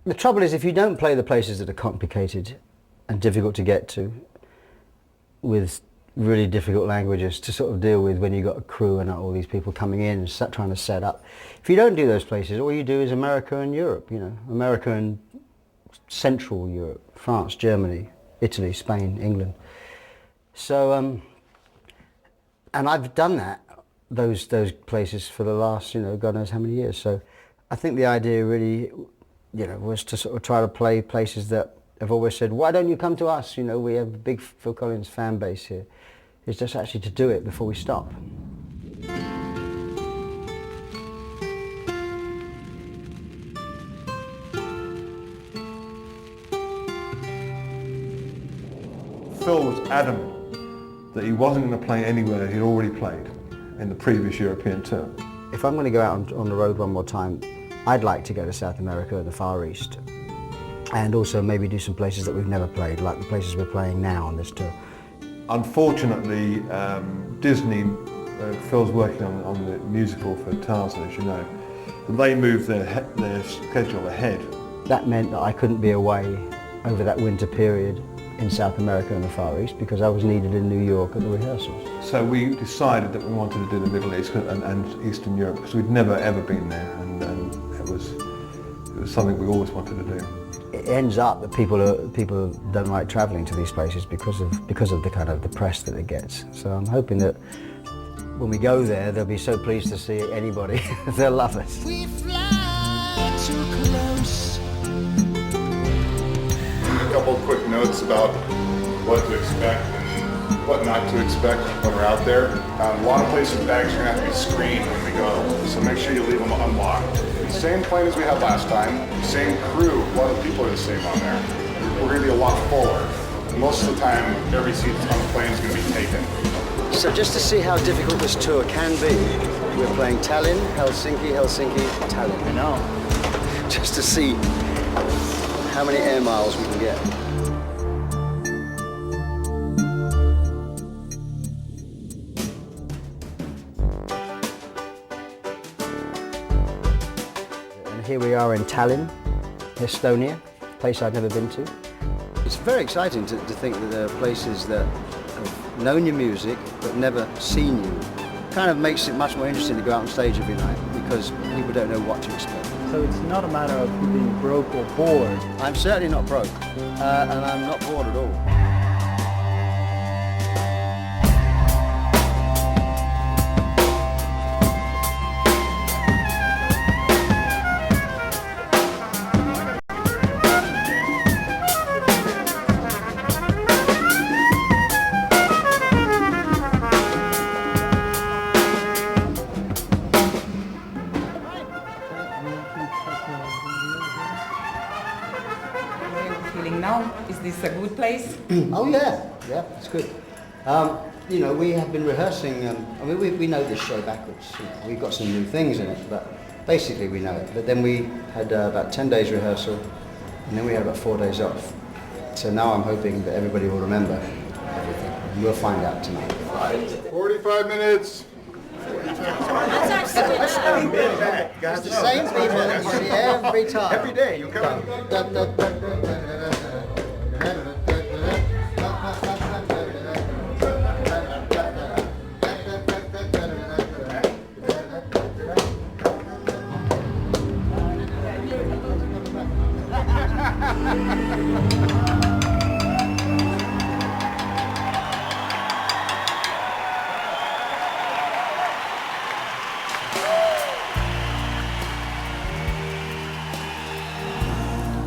The trouble is, if you don't play the places that are complicated and difficult to get to, with really difficult languages to sort of deal with when you've got a crew and all these people coming in and trying to set up. If you don't do those places, all you do is America and Europe, you know, America and Central Europe, France, Germany, Italy, Spain, England. So, and I've done that, those places for the last, you know, God knows how many years. So I think the idea really, you know, was to sort of try to play places that have always said, why don't you come to us? You know, we have a big Phil Collins fan base here. It's just actually to do it before we stop. Phil was adamant that he wasn't going to play anywhere he'd already played in the previous European tour. If I'm going to go out on the road one more time, I'd like to go to South America and the Far East. And also maybe do some places that we've never played, like the places we're playing now on this tour. Unfortunately, Disney, Phil's working on the musical for Tarzan, as you know, they moved their schedule ahead. That meant that I couldn't be away over that winter period in South America and the Far East because I was needed in New York at the rehearsals. So we decided that we wanted to do the Middle East and Eastern Europe because we'd never ever been there, and it was something we always wanted to do. It ends up that people don't like travelling to these places because of the kind of the press that it gets. So I'm hoping that when we go there, they'll be so pleased to see anybody. They'll love us. We fly too close. A couple of quick notes about what to expect and what not to expect when we're out there. A lot of places bags are going to have to be screened when we go, so make sure you leave them unlocked. Same plane as we had last time, same crew, a lot of people are the same on there. We're going to be a lot fuller. Most of the time, every seat on the plane is going to be taken. So just to see how difficult this tour can be, we're playing Tallinn, Helsinki, Helsinki, Tallinn. I know. Just to see how many air miles we can get. Here we are in Tallinn, Estonia, a place I've never been to. It's very exciting to think that there are places that have known your music but never seen you. Kind of makes it much more interesting to go out on stage every night because people don't know what to expect. So it's not a matter of you being broke or bored. I'm certainly not broke, and I'm not bored at all. Now, is this a good place? Oh yeah, it's good. You know, we have been rehearsing, I mean, we know this show backwards. You know, we've got some new things in it, but basically we know it. But then we had about 10 days rehearsal, and then we had about 4 days off. So now I'm hoping that everybody will remember everything, and we'll find out tonight. 45 minutes. That's actually It's the same people that you see every time. Every day, you come.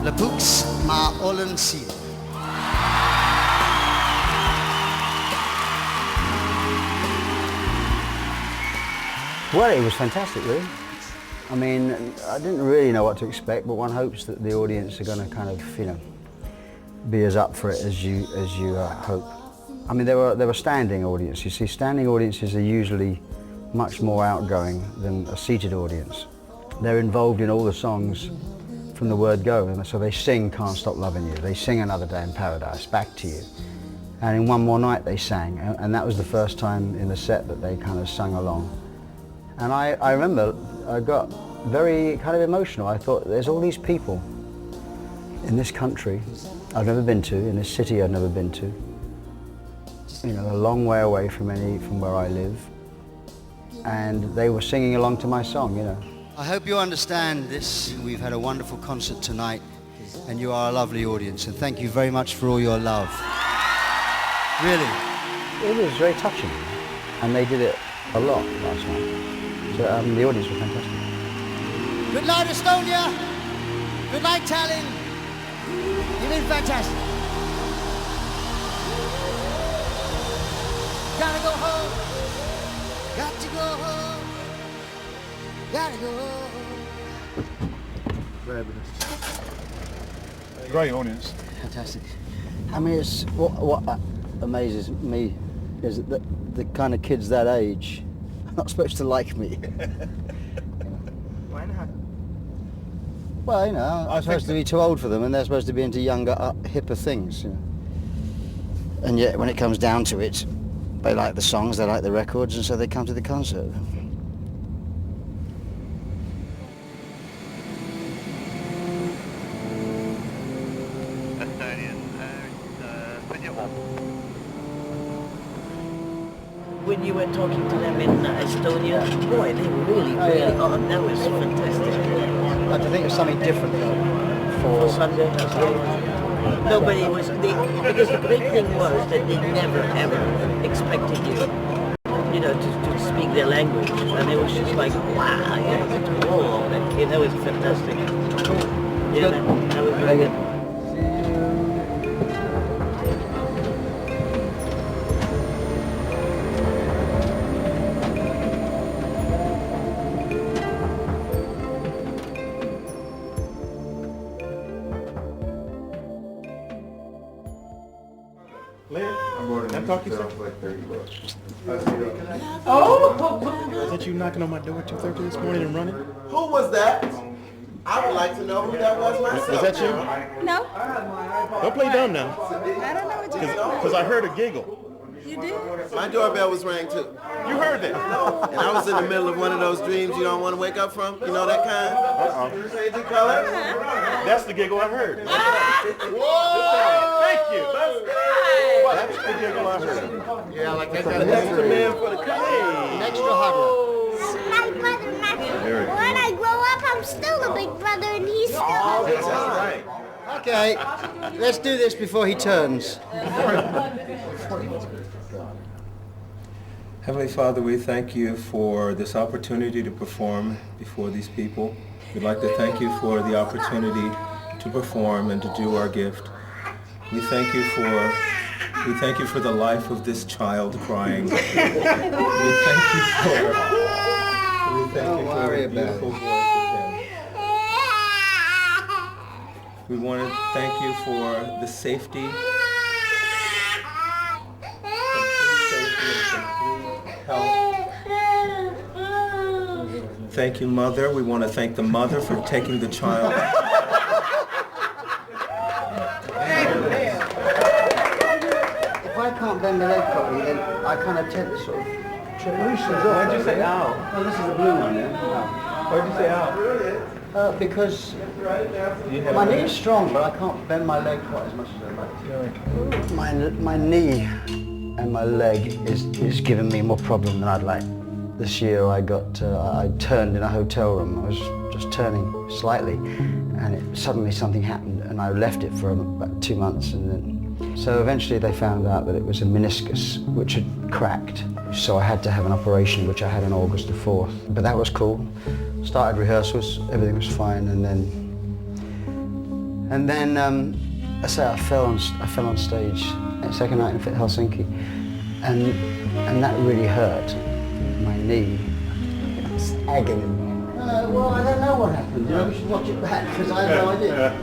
Lõpuks ma olen siin. Well, it was fantastic, really. I mean, I didn't really know what to expect, but one hopes that the audience are going to kind of, you know, be as up for it as you hope. I mean, there were standing audiences. You see, standing audiences are usually much more outgoing than a seated audience. They're involved in all the songs from the word go, and so they sing Can't Stop Loving You, they sing Another Day in Paradise, Back to You, and in One More Night they sang, and that was the first time in the set that they kind of sung along. And I remember I got very kind of emotional. I thought, there's all these people in this country I've never been to, in this city I've never been to, you know, a long way away from where I live, and they were singing along to my song, you know. I hope you understand this. We've had a wonderful concert tonight, and you are a lovely audience, and thank you very much for all your love. Really. It was very touching, and they did it a lot last night. So the audience was fantastic. Good night, Estonia. Good night, Tallinn. You've been fantastic. Gotta go home. Got to go home. Gotta go home. Great audience. Fantastic. I mean, it's what amazes me is that the kind of kids that age are not supposed to like me. Why not? Well, you know, I'm supposed to be too old for them, and they're supposed to be into younger, hipper things. You know? And yet, when it comes down to it, they like the songs, they like the records, and so they come to the concert. When you were talking to them in Estonia, boy, they were really on. That was fantastic. I think it's something different For Sunday, nobody was, because the great thing was that they never ever expected you know, to speak their language, and it was just like, wow, you know, it's cool. That was fantastic. Yeah, that was very good. Is that you knocking on my door at 2:30 this morning and running? Who was that? I would like to know who that was myself. Was that you? No, Don't play dumb now. I don't know what you're doing. Because I heard a giggle. You did? My doorbell was rang too. You heard that? And I was in the middle of one of those dreams you don't want to wake up from. You know that kind? Change your color. That's the giggle I heard. Whoa! Thank you. That's the giggle I heard. Yeah, like that. That's the man for the An extra hard one. My brother, when I grow up, I'm still a big brother, and he's still a big brother. right. Okay, let's do this before he turns. Heavenly Father, we thank you for this opportunity to perform before these people. We'd like to thank you for the opportunity to perform and to do our gift. We thank you for the life of this child crying. We thank you for the beautiful voice of him. We want to thank you for the safety health. Thank you, Mother. We want to thank the mother for taking the child. If I can't bend the leg properly, then I kind of tend to sort of trip. Why'd you say ow? Oh, this is the blue one, yeah? Why'd you say ow? Because my knee is strong, but I can't bend my leg quite as much as I'd like to. My knee and my leg is giving me more problem than I'd like. This year I turned in a hotel room. I was just turning slightly, and suddenly something happened, and I left it for about 2 months, and then so eventually they found out that it was a meniscus which had cracked. So I had to have an operation, which I had on August the 4th. But that was cool. Started rehearsals, everything was fine, and then I fell on stage second night in Helsinki, and that really hurt. My knee, it's agony. Well, I don't know what happened. You know, we should watch it back because I have no idea.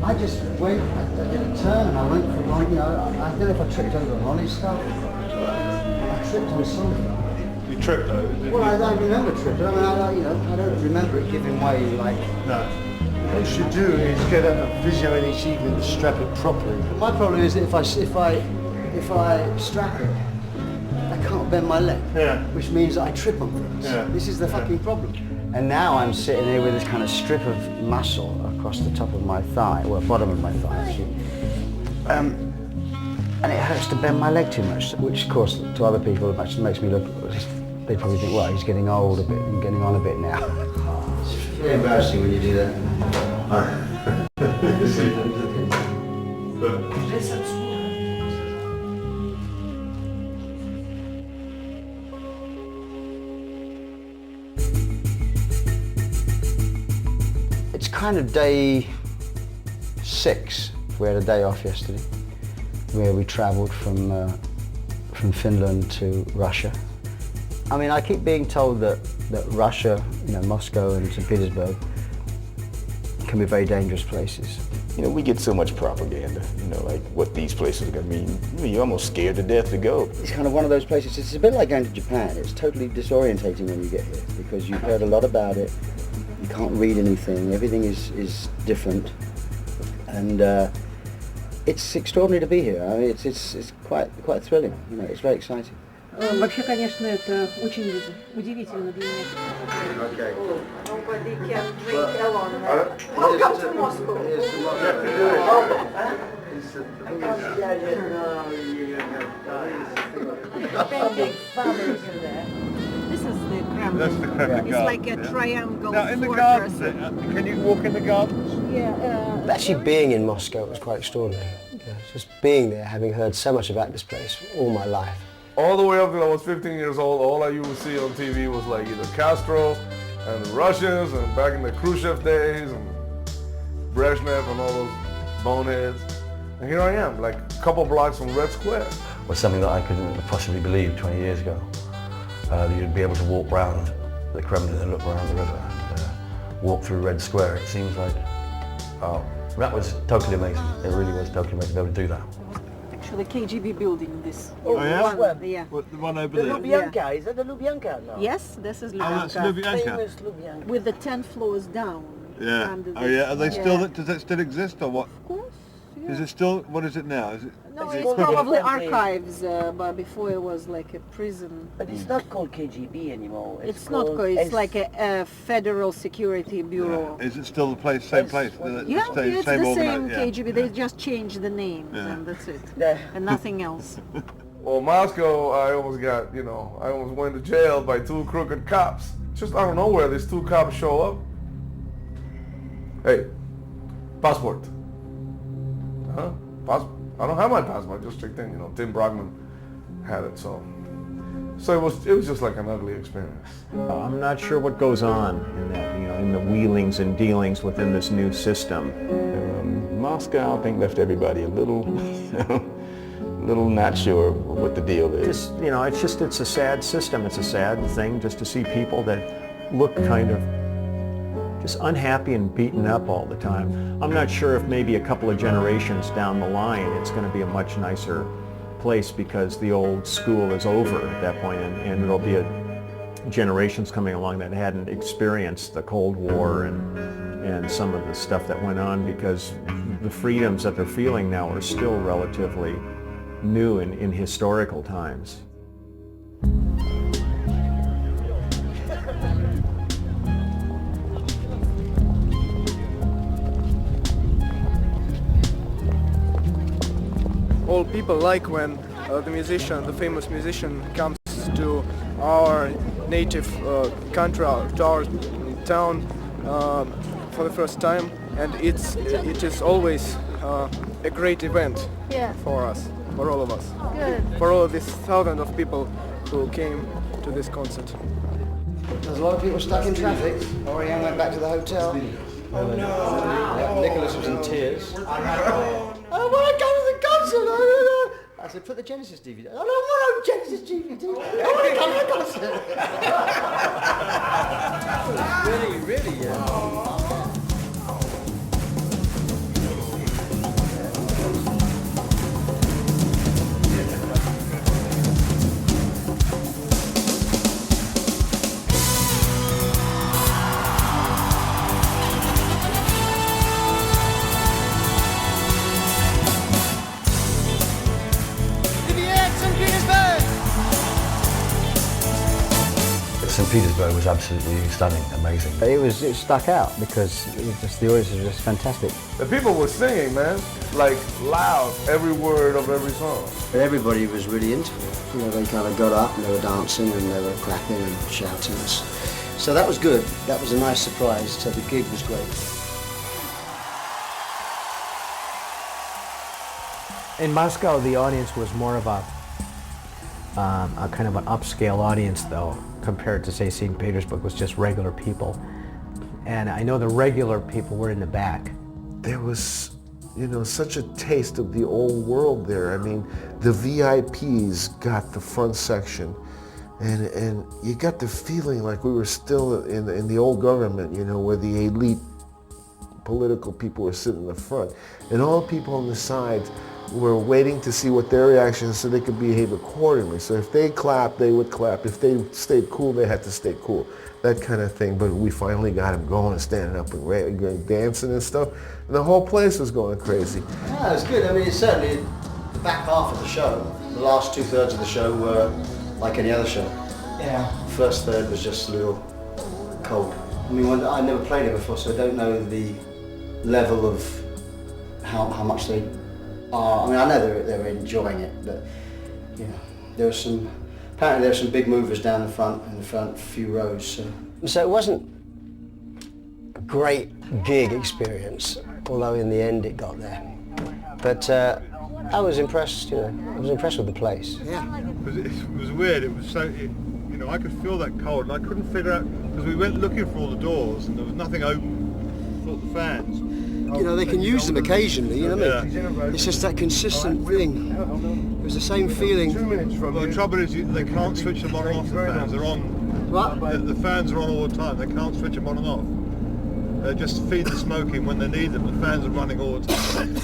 I just went, I did a turn, and I went for one. You know, I don't know if I tripped over Ronnie stuff. I tripped on something. You tripped though. Well, I don't remember tripping. I mean, I don't remember it giving way like. No. What you should do is get a physio in each evening to strap it properly. My problem is that if I strap it, I can't bend my leg, which means that I trip on things. This is the fucking problem. And now I'm sitting here with this kind of strip of muscle, a across the top of my thigh, well, bottom of my thigh actually. And it hurts to bend my leg too much, which of course to other people it actually makes me look, they probably think, well, he's getting old a bit and getting on a bit now. It's really embarrassing when you do that. It's kind of day 6. We had a day off yesterday, where we travelled from Finland to Russia. I mean, I keep being told that Russia, you know, Moscow and St. Petersburg can be very dangerous places. You know, we get so much propaganda, you know, like what these places are going to mean. You're almost scared to death to go. It's kind of one of those places, it's a bit like going to Japan. It's totally disorientating when you get here because you've heard a lot about it. You can't read anything, everything is different. And it's extraordinary to be here. I mean, it's quite thrilling, you know, it's very exciting. Вообще, конечно, это очень удивительно для меня. Okay. Nobody can drink alone. Welcome to Moscow. Big families in there. This is the Kremlin. That's the Kremlin It's garden. like a triangle Now, in the fortress. gardens, can you walk in the gardens? Yeah, Actually being in Moscow was quite extraordinary. Yeah, just being there, having heard so much about this place all my life. All the way up till I was 15 years old, all I used to see on TV was like either Castro and the Russians and back in the Khrushchev days and Brezhnev and all those boneheads. And here I am, like a couple blocks from Red Square. Was something that I couldn't possibly believe 20 years ago. That you'd be able to walk round the Kremlin and look around the river and walk through Red Square. It seems like, that was totally amazing. It really was totally amazing to be able to do that. actually KGB building this. Oh, yeah? One, yeah. What, the one over The there? Lubyanka, is that the Lubyanka now? Yes, this is Oh, that's Lubyanka. Lubyanka. Famous Lubyanka. With the 10 floors down. Yeah. under Oh, this. yeah. Are they still? Does that still exist or what? Of course. Yeah. Is it still? What is it now? Is it? No, Is it it's called probably differently? archives, but before it was like a prison. But it's not called KGB anymore. It's not called, it's like a Federal Security Bureau. Is it still the place? Same place? Yeah, it's the same yeah. KGB. They just changed the names Yeah. and that's it. Yeah. And nothing else. Well, Moscow, I almost got, you know, I almost went to jail by 2 crooked cops. Just out of nowhere, these 2 cops show up. Hey, passport. Huh? Passport? I don't have my passport. I just checked in. You know, Tim Brockman had it, so it was just like an ugly experience. I'm not sure what goes on in that, you know, in the wheelings and dealings within this new system. Moscow, I think, left everybody a little, little not sure what the deal is. Just, you know, it's a sad system. It's a sad thing just to see people that look kind of just unhappy and beaten up all the time. I'm not sure if maybe a couple of generations down the line it's going to be a much nicer place because the old school is over at that point, and there'll be generations coming along that hadn't experienced the Cold War and some of the stuff that went on, because the freedoms that they're feeling now are still relatively new in historical times. All people like when the famous musician comes to our native country, to our town for the first time, and it is always a great event for us, for all of us, for all of these thousands of people who came to this concert. There's a lot of people stuck in traffic. Oriane went back to the hotel. Oh no! Nicholas was in tears. I want to go to the concert. I said, put the Genesis DVD. I don't want a Genesis DVD. I want to come to the concert. Really, yeah. St. Petersburg was absolutely stunning, amazing. It stuck out because the audience was just fantastic. The people were singing, man, like loud, every word of every song. Everybody was really into it. You know, they kind of got up and they were dancing and they were clapping and shouting. So that was good. That was a nice surprise. So the gig was great. In Moscow, the audience was more of a kind of an upscale audience, though, compared to, say, St. Petersburg was just regular people. And I know the regular people were in the back. There was, you know, such a taste of the old world there. I mean, the VIPs got the front section, and you got the feeling like we were still in the old government, you know, where the elite political people were sitting in the front. And all the people on the sides were waiting to see what their reactions so they could behave accordingly. So if they clapped, they would clap. If they stayed cool, they had to stay cool. That kind of thing. But we finally got them going and standing up and dancing and stuff. And the whole place was going crazy. Yeah, it was good. I mean, it's certainly the back half of the show. The last 2/3 of the show were like any other show. Yeah. The first third was just a little cold. I mean, I never played it before, so I don't know the level of how much they are. I mean, I know they were enjoying it, but you know, apparently there were some big movers down the front, in the front few rows. So it wasn't a great gig experience, although in the end it got there. But I was impressed. You know, I was impressed with the place. Yeah. It was weird. It was so, you know, I could feel that cold, and I couldn't figure out because we went looking for all the doors, and there was nothing open for the fans. You know, they can use them occasionally, you know what I mean? It's just that consistent thing. It was the same feeling. Well, the trouble is they can't switch them on and off, the fans. They're on. What? The fans are on all the time. They can't switch them on and off. They just feed the smoking when they need them. The fans are running all the time.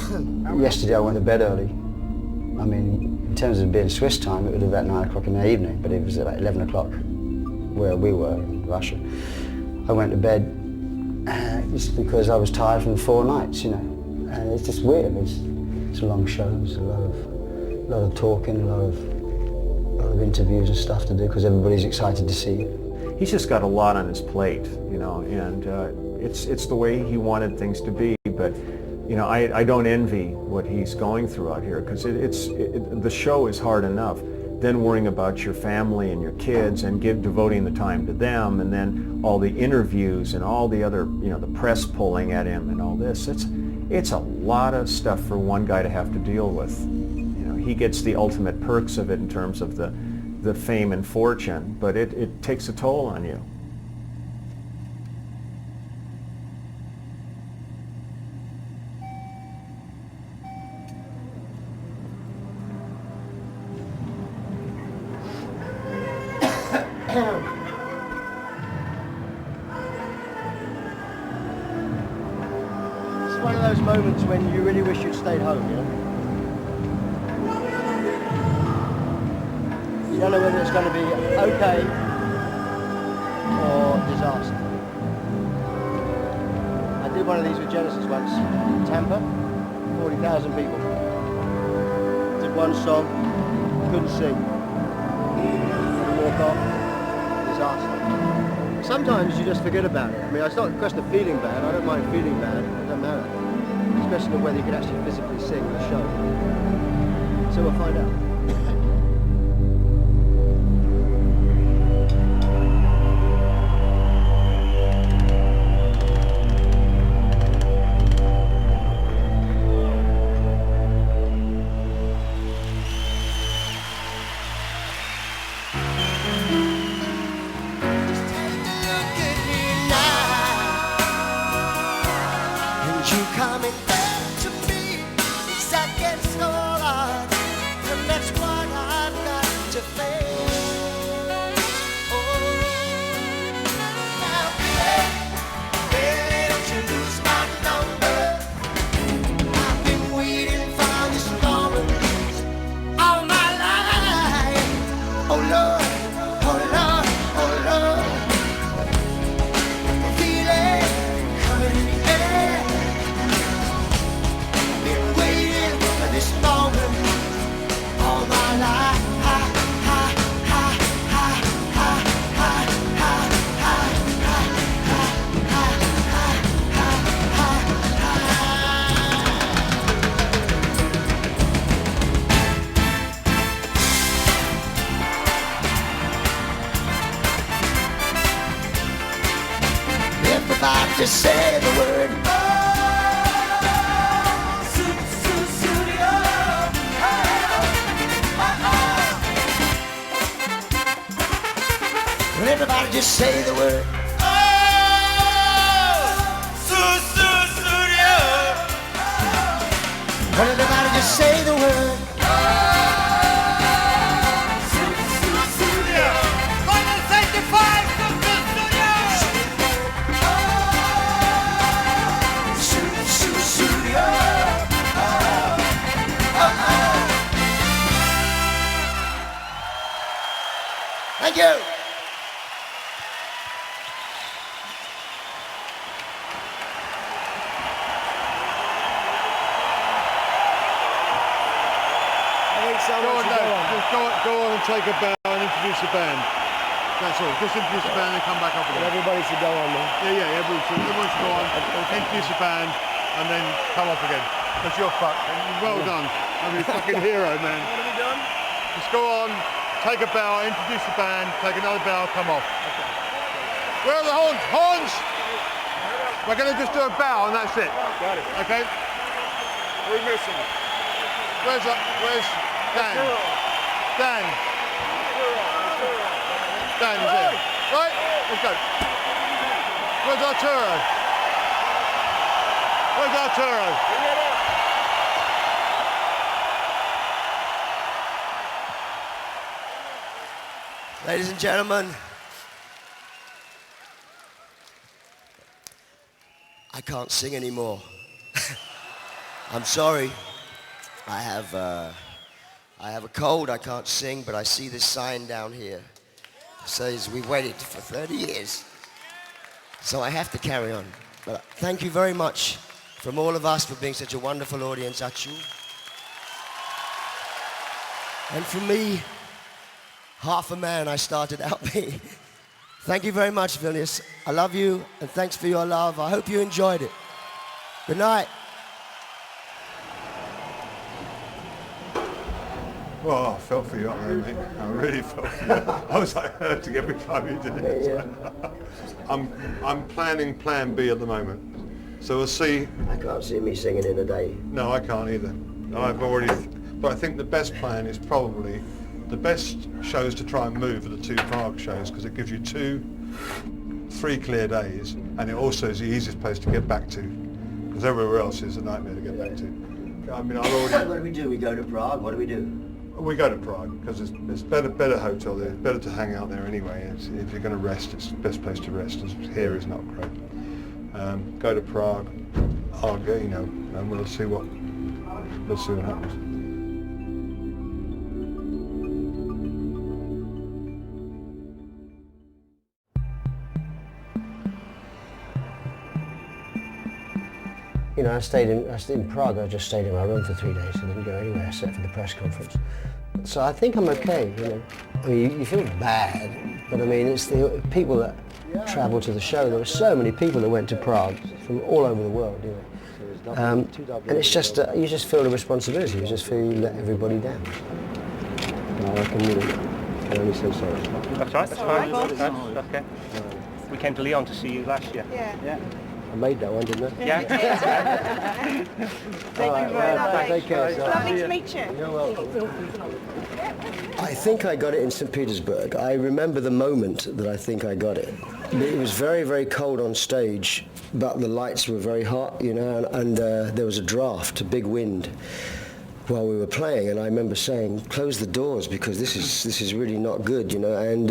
Yesterday I went to bed early. I mean, in terms of being Swiss time, it would have been about 9 o'clock in the evening, but it was about 11 o'clock where we were in Russia. I went to bed just because I was tired from the 4 nights, you know, and it's just weird. It's a long show. There's a lot of talking, a lot of interviews and stuff to do because everybody's excited to see you. He's just got a lot on his plate, you know, and it's the way he wanted things to be. But you know, I don't envy what he's going through out here because the show is hard enough. Then worrying about your family and your kids and devoting the time to them, and then all the interviews and all the other, you know, the press pulling at him and all this. It's a lot of stuff for one guy to have to deal with. You know, he gets the ultimate perks of it in terms of the fame and fortune, but it takes a toll on you. It's one of those moments when you really wish you'd stayed home, you know? You don't know whether it's going to be okay or disaster. I did one of these with Genesis once in Tampa, 40,000 people. Did one song, couldn't sing. Had to walk off. Disaster. Sometimes you just forget about it. I mean, it's not a question of feeling bad. I don't mind feeling bad. It doesn't matter. It's a question of whether you can actually physically sing the show. So we'll find out. This moment all my life. just say the word. Will everybody just say the word? Will everybody just say the word? Thank you. Go on and take a bow and introduce the band. That's all. Just introduce the band and come back up again. Everybody should go on then. Yeah, everyone should go on. Introduce the band and then come off again. Because you're fucked. Well done. I mean, fucking hero, man. What have we done? Just go on, take a bow, introduce the band, take another bow, come off. Okay. Where are the horns? Horns! We're going to just do a bow and that's it. Got it. Okay? We're missing. Where's Dan? Dan. Dan is here. Right, let's go. Where's Arturo? Where's Arturo? Ladies and gentlemen, I can't sing anymore. I'm sorry. I have a cold, I can't sing, but I see this sign down here. It says we waited for 30 years. So I have to carry on. But thank you very much from all of us for being such a wonderful audience at you. And for me, half a man I started out being. Thank you very much, Vilnius. I love you, and thanks for your love. I hope you enjoyed it. Good night. Well, I felt for you up there, mate. I really felt for you. I was like hurting every time you did it. Yeah. I'm planning Plan B at the moment, so we'll see. I can't see me singing in a day. No, I can't either. I've already. But I think the best plan is probably the best shows to try and move are the 2 Prague shows because it gives you 3 clear days, and it also is the easiest place to get back to because everywhere else is a nightmare to get back to. I mean, I've already. What do we do? We go to Prague. What do we do? We go to Prague because it's better hotel there. It's better to hang out there anyway. If you're going to rest, it's the best place to rest. Here is not great. Go to Prague. I'll go, and we'll see what happens. I stayed in Prague. I just stayed in my room for 3 days. I didn't go anywhere except for the press conference. So I think I'm okay. I mean, you feel bad, but I mean, it's the people that travel to the show. There were so many people that went to Prague from all over the world. And it's just you just feel the responsibility. You just feel you let everybody down. And I reckon you can only say sorry. That's right. That's fine. That's okay. We came to Lyon to see you last year. Yeah. I made that one, didn't I? Yeah. Thank you very much. Take care. Lovely to meet you. You're welcome. I think I got it in St. Petersburg. I remember the moment that I think I got it. It was very, very cold on stage, but the lights were very hot, and there was a draft, a big wind while we were playing, and I remember saying, close the doors because this is really not good, and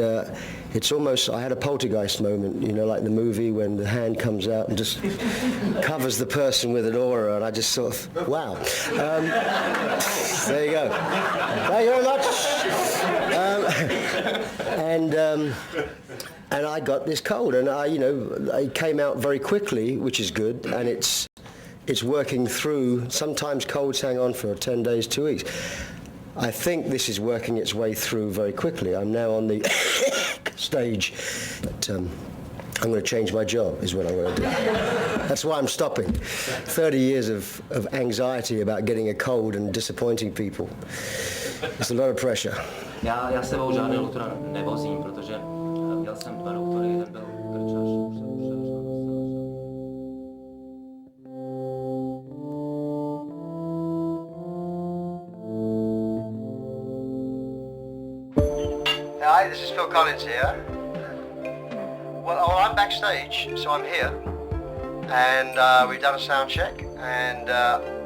it's almost, I had a poltergeist moment, like the movie when the hand comes out and just covers the person with an aura, and I just sort of, wow. There you go. Thank you very much. And I got this cold, and I came out very quickly, which is good, and it's working through. Sometimes colds hang on for 10 days, 2 weeks. I think this is working its way through very quickly. I'm now on the stage, but I'm going to change my job is what I'm going to do. That's why I'm stopping. 30 years of anxiety about getting a cold and disappointing people. It's a lot of pressure. Já s sebou žádného doktora nevozím, protože měl jsem 2 doktory, jeden byl krčař. Hi, this is Phil Collins here. Well, I'm backstage, so I'm here. And we've done a sound check, and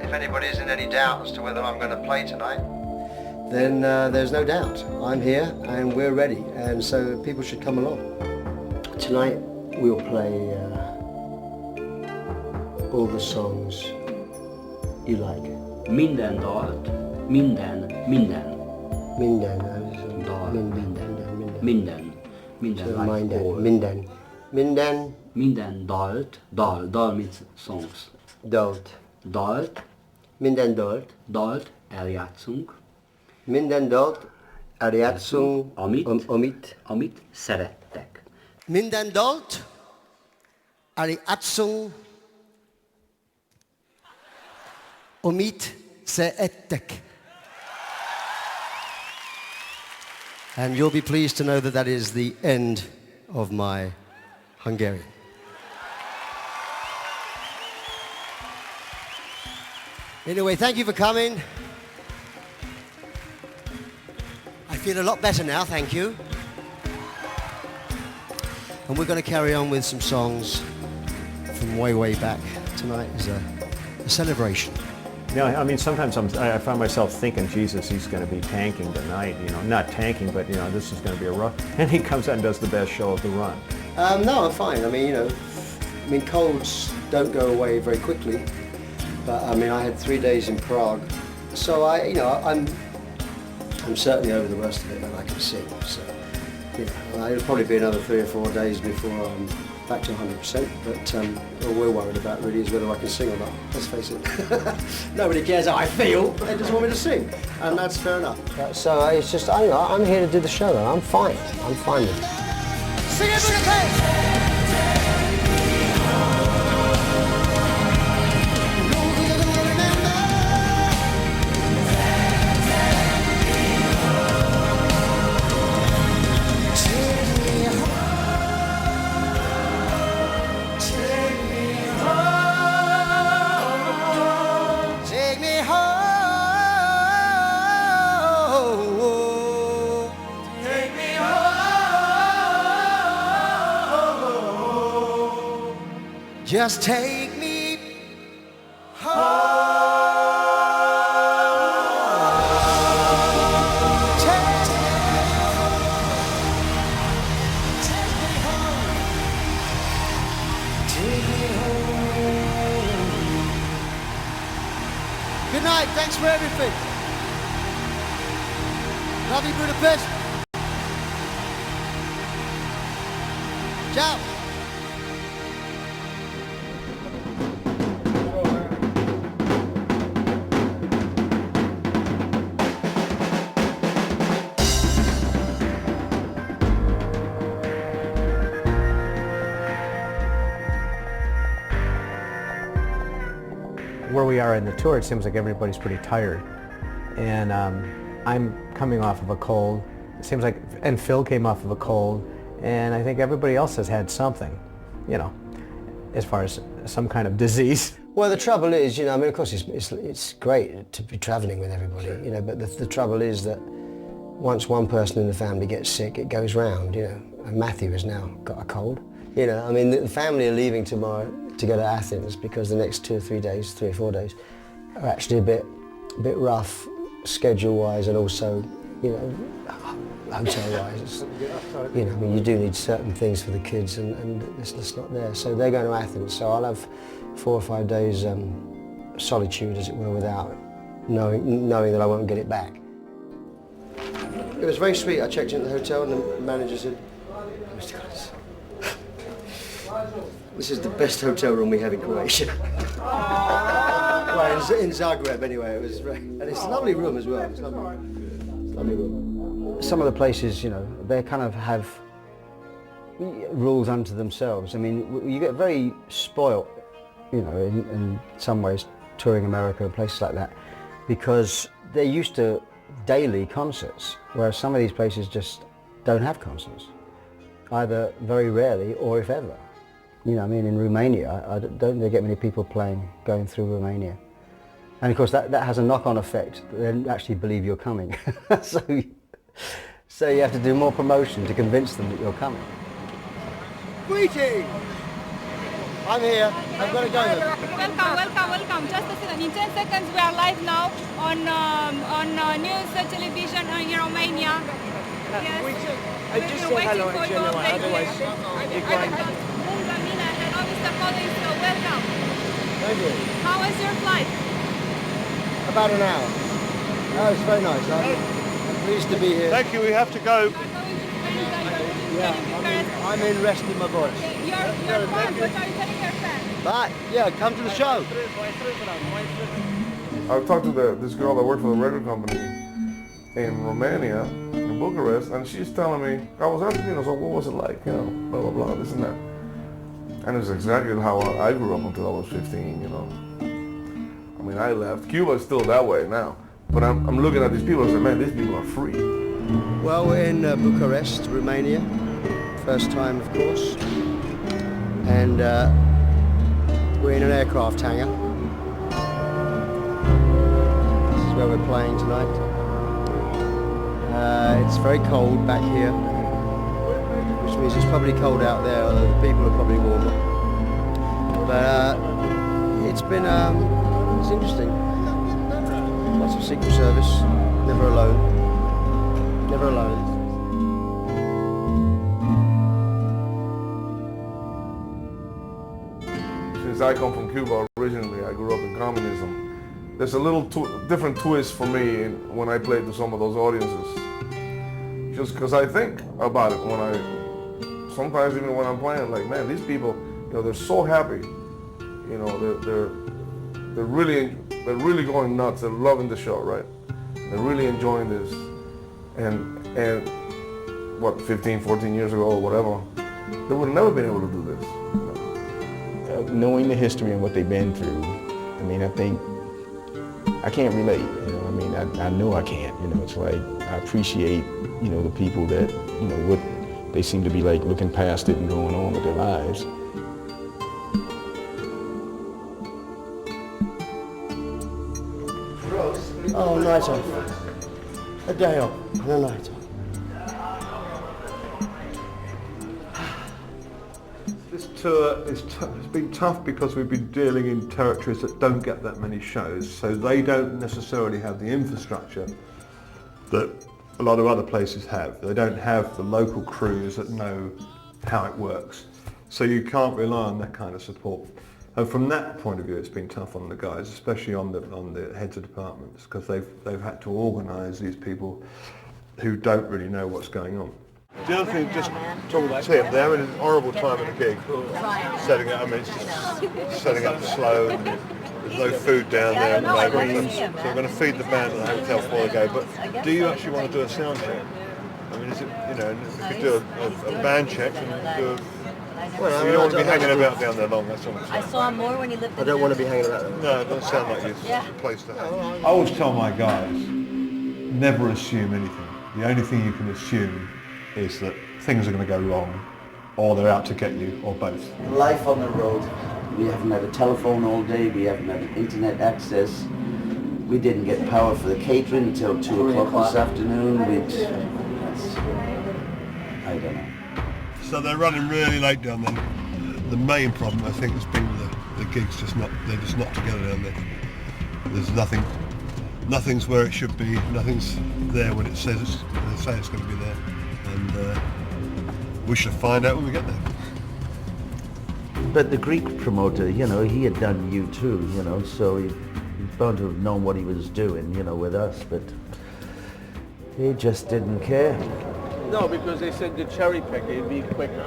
if anybody's in any doubt as to whether I'm going to play tonight, then there's no doubt. I'm here and we're ready, and so people should come along. Tonight we'll play all the songs you like. Minden dalt, minden. Minden. Dal, Minden. minden. So Like minden. all. Minden. Minden dalt, dal means songs. Dalt. Dalt, Minden dalt. dalt, eljátszunk. Minden dalt eljátszunk, amit szerettek. Minden dalt eljátszunk, amit szerettek. And you'll be pleased to know that that is the end of my Hungarian. Anyway, thank you for coming. I feel a lot better now, thank you. And we're going to carry on with some songs from way, way back. Tonight is a celebration. Yeah, I mean, sometimes I find myself thinking, Jesus, he's going to be tanking tonight. You know, not tanking, but, you know, this is going to be a rough. And he comes out and does the best show of the run. No, I'm fine. I mean, colds don't go away very quickly. But I mean, I had 3 days in Prague, so I'm certainly over the worst of it, and I can sing. So, it'll probably be another 3 or 4 days before I'm back to 100%. But all we're worried about really is whether I can sing or not. Let's face it. Nobody cares how I feel. They just want me to sing, and that's fair enough. So it's just I'm here to do the show, and I'm fine. I'm fine with it. Sing it, Budapest! Just take me home. Take me home. Take me home. Good night. Thanks for everything. Love you, Budapest. Ciao. Where we are in the tour, it seems like everybody's pretty tired. And I'm coming off of a cold. It seems like, and Phil came off of a cold. And I think everybody else has had something, as far as some kind of disease. Well, the trouble is, of course it's great to be traveling with everybody, but the trouble is that once one person in the family gets sick, it goes round, And Matthew has now got a cold. The family are leaving tomorrow to go to Athens because the next 2 or 3 days, 3 or 4 days, are actually a bit rough schedule-wise, and also, hotel-wise. You do need certain things for the kids, and it's just not there. So they're going to Athens. So I'll have 4 or 5 days solitude, as it were, without knowing that I won't get it back. It was very sweet. I checked into the hotel, and the manager said, "Mr. Collins, this is the best hotel room we have in Croatia." Well, in Zagreb anyway, it was very, and it's a lovely room as well. It's lovely. Lovely room. Some of the places, they kind of have rules unto themselves. You get very spoilt, in some ways, touring America and places like that, because they're used to daily concerts, whereas some of these places just don't have concerts, either very rarely or if ever. In Romania, I don't get many people going through Romania. And of course that has a knock-on effect. They don't actually believe you're coming. So you have to do more promotion to convince them that you're coming. Greetings! I'm here. I've got to go. Welcome. Just a second. In 10 seconds, we are live now on news television in Romania. Yes. I just said hello to Genoa, otherwise you're going. Welcome. Thank you. How was your flight? About an hour. Oh, it's very nice. I'm pleased to be here. Thank you, we have to go. Yeah, I'm in resting my voice. Your fans, what are you telling your fans? But yeah, come to the show. I talked to this girl that worked for the record company in Romania, in Bucharest, and she's telling me, I was asking, so what was it like, blah, blah, blah, this and that. And it's exactly how I grew up until I was 15, I mean, I left. Cuba's still that way now. But I'm looking at these people and saying, man, these people are free. Well, we're in Bucharest, Romania. First time, of course. And we're in an aircraft hangar. This is where we're playing tonight. It's very cold back here, which means it's probably cold out there, although the people are probably warmer. But it's been, it's interesting. Lots of Secret Service, never alone. Never alone. Since I come from Cuba originally, I grew up in communism. There's a little different twist for me when I play to some of those audiences. Just because I think about it sometimes even when I'm playing, like, man, these people, they're so happy. They're really going nuts. They're loving the show, right? They're really enjoying this. And what, 15, 14 years ago or whatever, they would have never been able to do this. Knowing the history and what they've been through, I mean, I think I can't relate. I mean, I know I can't. It's like I appreciate, the people that, what they seem to be like looking past it and going on with their lives. Oh, night off. A day off and a night off. This tour it's been tough because we've been dealing in territories that don't get that many shows, so they don't necessarily have the infrastructure that a lot of other places have. They don't have the local crews that know how it works, so you can't rely on that kind of support. And from that point of view, it's been tough on the guys, especially on the heads of departments, because they've had to organise these people who don't really know what's going on. The other thing, just talking about Tim, they're having an horrible time at the gig, setting up. I mean, it's just setting up slow, and there's no food down there at the moment. So we're going to feed the band at the hotel before they go. But do you actually want to do a sound check? I mean, is it, we could do a band check and do a... Well, you don't want to be hanging about down there long, that's all I'm saying. I saw him more when he lived in I don't want to be hanging about there. No, it doesn't sound like it's a place to have. I always tell my guys, never assume anything. The only thing you can assume is that things are going to go wrong, or they're out to get you, or both. Life on the road. We haven't had a telephone all day, we haven't had internet access. We didn't get power for the catering until 2 o'clock this afternoon. I don't know. So they're running really late down there. The main problem, I think, has been the gigs they're just not together down there. There's nothing's where it should be, nothing's there when they say it's going to be there. And we shall find out when we get there. But the Greek promoter, he had done U2, so he's bound to have known what he was doing, with us, but he just didn't care. No, because they said the cherry picker, it'd be quicker.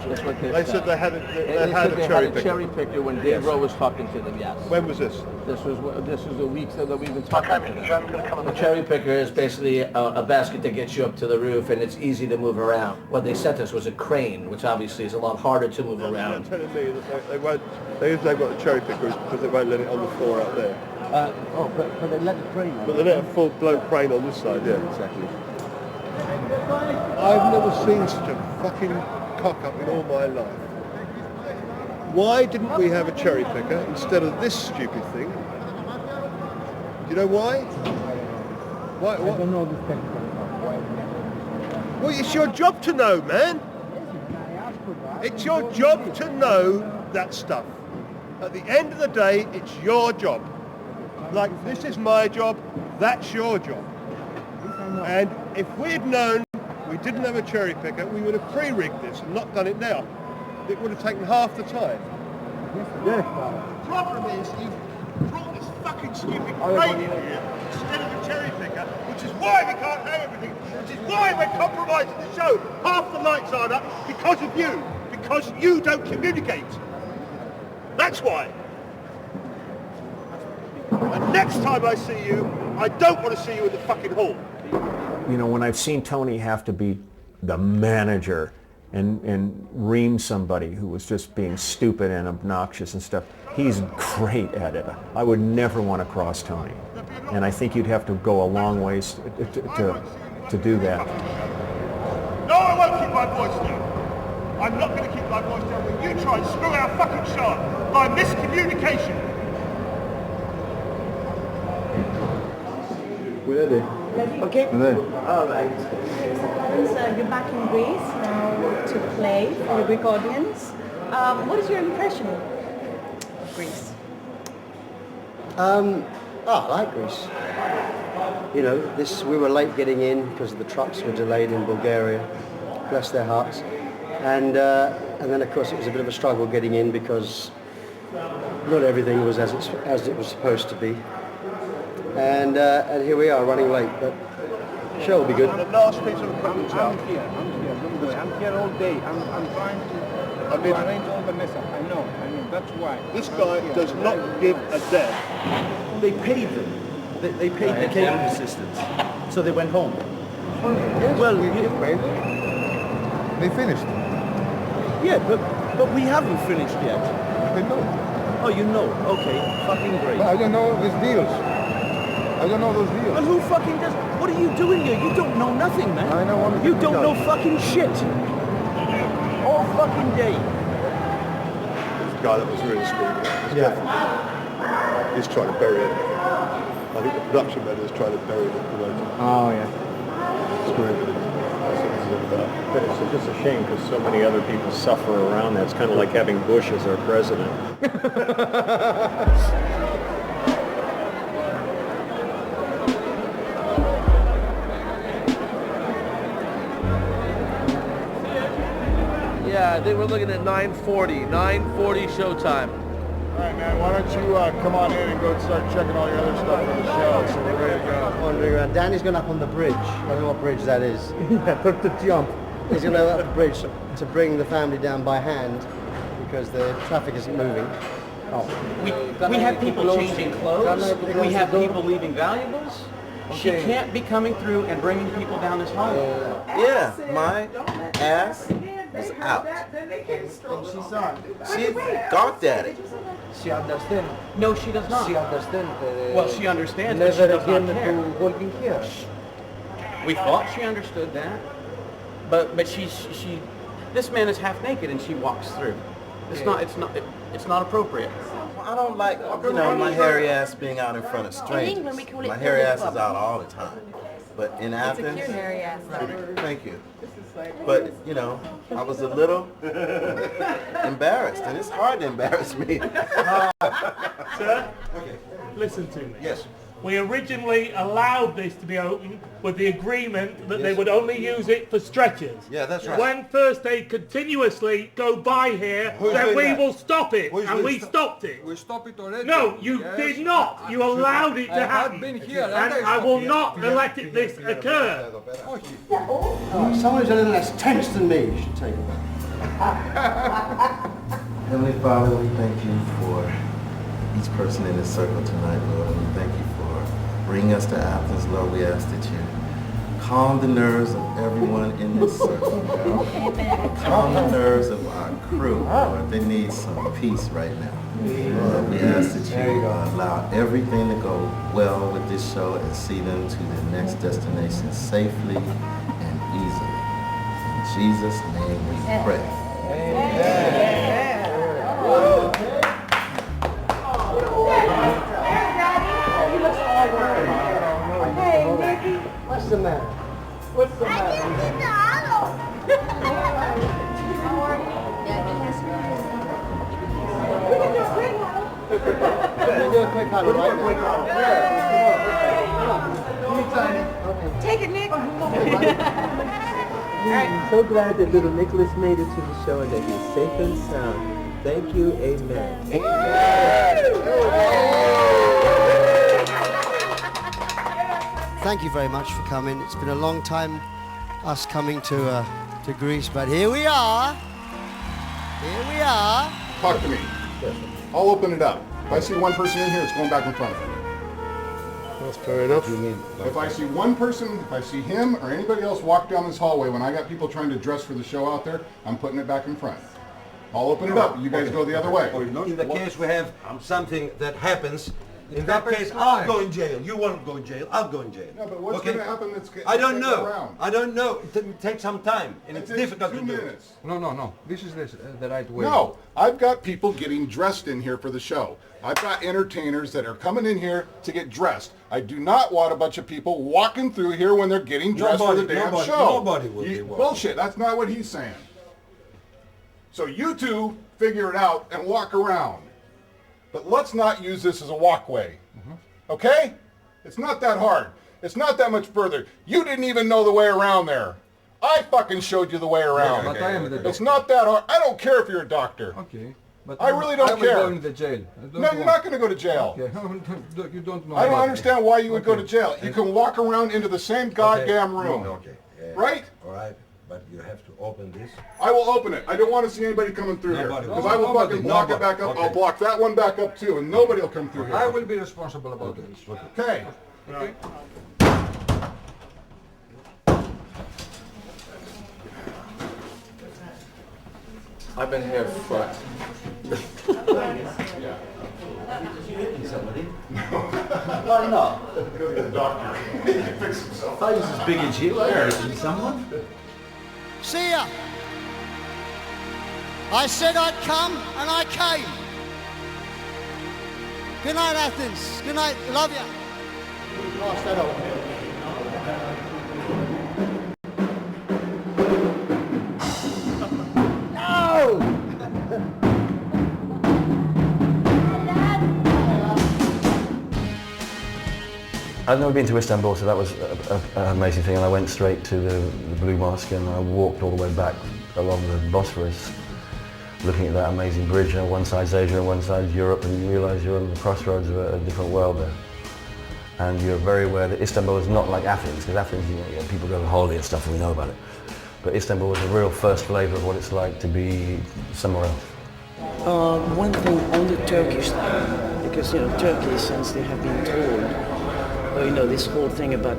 That's what they said. They had a cherry picker when Dave Rowe was talking to them, yes. When was this? This was a week that we've been talking to them. A cherry picker is basically a basket that gets you up to the roof, and it's easy to move around. What they sent us was a crane, which obviously is a lot harder to move around. They're telling me that they won't. They've got the cherry pickers because they won't let it on the floor out there. But they let the crane on. But they let a full-blown crane on this side, yeah. Exactly. I've never seen such a fucking cock-up in all my life. Why didn't we have a cherry picker instead of this stupid thing? Do you know why? Why? I don't know this technical. Well, it's your job to know, man. It's your job to know that stuff. At the end of the day, it's your job. Like, this is my job, that's your job. And if we'd known we didn't have a cherry picker, we would have pre-rigged this and not done it now. It would have taken half the time. The problem is you've brought this fucking stupid crane in here instead of a cherry picker, which is why we can't have everything, which is why we're compromising the show. Half the lights aren't up because of you, because you don't communicate. That's why. And next time I see you, I don't want to see you in the fucking hall. You know, when I've seen Tony have to be the manager and ream somebody who was just being stupid and obnoxious and stuff, he's great at it. I would never want to cross Tony. And I think you'd have to go a long ways to do that. No, I won't keep my voice down. I'm not going to keep my voice down when you try and screw our fucking show by miscommunication. Where are they? Okay. All right. You're back in Greece now to play for the Greek audience. What is your impression of Greece? I like Greece. You know, we were late getting in because the trucks were delayed in Bulgaria. Bless their hearts. And then, of course, it was a bit of a struggle getting in because not everything was as it was supposed to be. And here we are running late, but the show will be good. The last piece of equipment I'm here all day. I'm trying to arrange all the mess up. I know. That's why. This guy does not give a damn. They paid them. They paid the catering assistants. So they went home. Well, they finished. Yeah, but we haven't finished yet. I know. Oh, you know. Okay. Fucking great. But I don't know these deals. I don't know those deals. Well, who fucking does? What are you doing here? You don't know nothing, man. I know. You don't know fucking shit. All fucking day. The guy that was really screwing it. He's trying to bury it. I think the production manager is trying to bury the promoter. Oh, yeah. Screw it. But it's just a shame because so many other people suffer around that. It's kind of like having Bush as our president. Yeah, I think we're looking at 9:40 showtime. All right, man, why don't you come on in and go start checking all your other stuff for the show so we're ready to go. Wandering around. Danny's gone up on the bridge. I don't know what bridge that is. Yeah, the jump. He's going to go up the bridge to bring the family down by hand because the traffic isn't moving. We have people changing clothes. We have people leaving valuables. She can't be coming through and bringing people down this hall. Yeah, my ass is out. She gawked at it. She understands. No, she does not. She understands. Well, she understands, but she does not care. Working here. We thought she understood that, but this man is half naked and she walks through. It's not appropriate. I don't like, my hairy ass being out in front of strangers. England, we call it My hairy ass club. is out all the time. But in Athens, It's a cute hairy ass, though. thank you. But, I was a little embarrassed, and it's hard to embarrass me. Sir, Okay. listen to me. Yes. We originally allowed this to be open with the agreement that they would only use it for stretchers. Yeah, that's right. When First Aid continuously go by here, Who's then doing we that? will stop it, and we stopped it. We stopped it already. No, you did not. You allowed it to happen. I've been here. And I will not let this occur. Oh, someone who's a little less tense than me should take it. Heavenly Father, we thank you for each person in this circle tonight, Lord. And we thank you for bringing us to Athens, Lord. We ask that you calm the nerves of everyone in this circle, Lord. Calm the nerves of our crew, Lord. They need some peace right now. Lord, we ask that you allow everything to go well with this show and see them to their next destination safely and easily. In Jesus' name we pray. What's the matter? I didn't title right now. Take it, Nick. I'm so glad that little Nicholas made it to the show and that he's safe and sound. Thank you, amen. Thank you very much for coming. It's been a long time us coming to Greece, but here we are. Here we are. Talk to me. I'll open it up. If I see one person in here, it's going back in front of me. That's fair enough. If I see one person, if I see him or anybody else walk down this hallway when I got people trying to dress for the show out there, I'm putting it back in front. I'll open it up. You guys go the other way. In the case we have something that happens, in that case, I'll go in jail. You won't go in jail. I'll go in jail. No, but what's going to happen that's I don't that's know. around? I don't know. It takes some time, and it's difficult to 2 do. minutes. No. This is the right way. No, I've got people getting dressed in here for the show. I've got entertainers that are coming in here to get dressed. I do not want a bunch of people walking through here when they're getting dressed for the damn show. Nobody will be walking. Bullshit, that's not what he's saying. So you two figure it out and walk around. But let's not use this as a walkway. Okay? It's not that hard. It's not that much further. You didn't even know the way around there. I fucking showed you the way around. But I am the doctor. It's not that hard. I don't care if you're a doctor. Okay. But I really don't care. I will go in the jail. No, you're not going to go to jail. Okay. You don't know. I don't about understand why you would go to jail. You can walk around into the same goddamn room. Okay. Right? All right. But you have to open this. I will open it. I don't want to see anybody coming through here. Because I will fucking block it back up. Okay. I'll block that one back up too, and nobody will come through here. I will be responsible about this. Okay. Okay. I've been here for... Why not? Go to the doctor. He can fix himself. I was as big as you. Hurting someone? See ya. I said I'd come, and I came. Good night, Athens. Good night. Love ya. Pass that over. I'd never been to Istanbul, so that was an amazing thing, and I went straight to the Blue Mosque and I walked all the way back along the Bosphorus, looking at that amazing bridge. And one side's Asia and one side's Europe, and you realise you're on the crossroads of a different world there. And you're very aware that Istanbul is not like Athens, because Athens, you know, people go on holiday and stuff and we know about it. But Istanbul was a real first flavour of what it's like to be somewhere else. One thing on the Turkish thing, because, you know, Turkey, since they have been told, you know, this whole thing about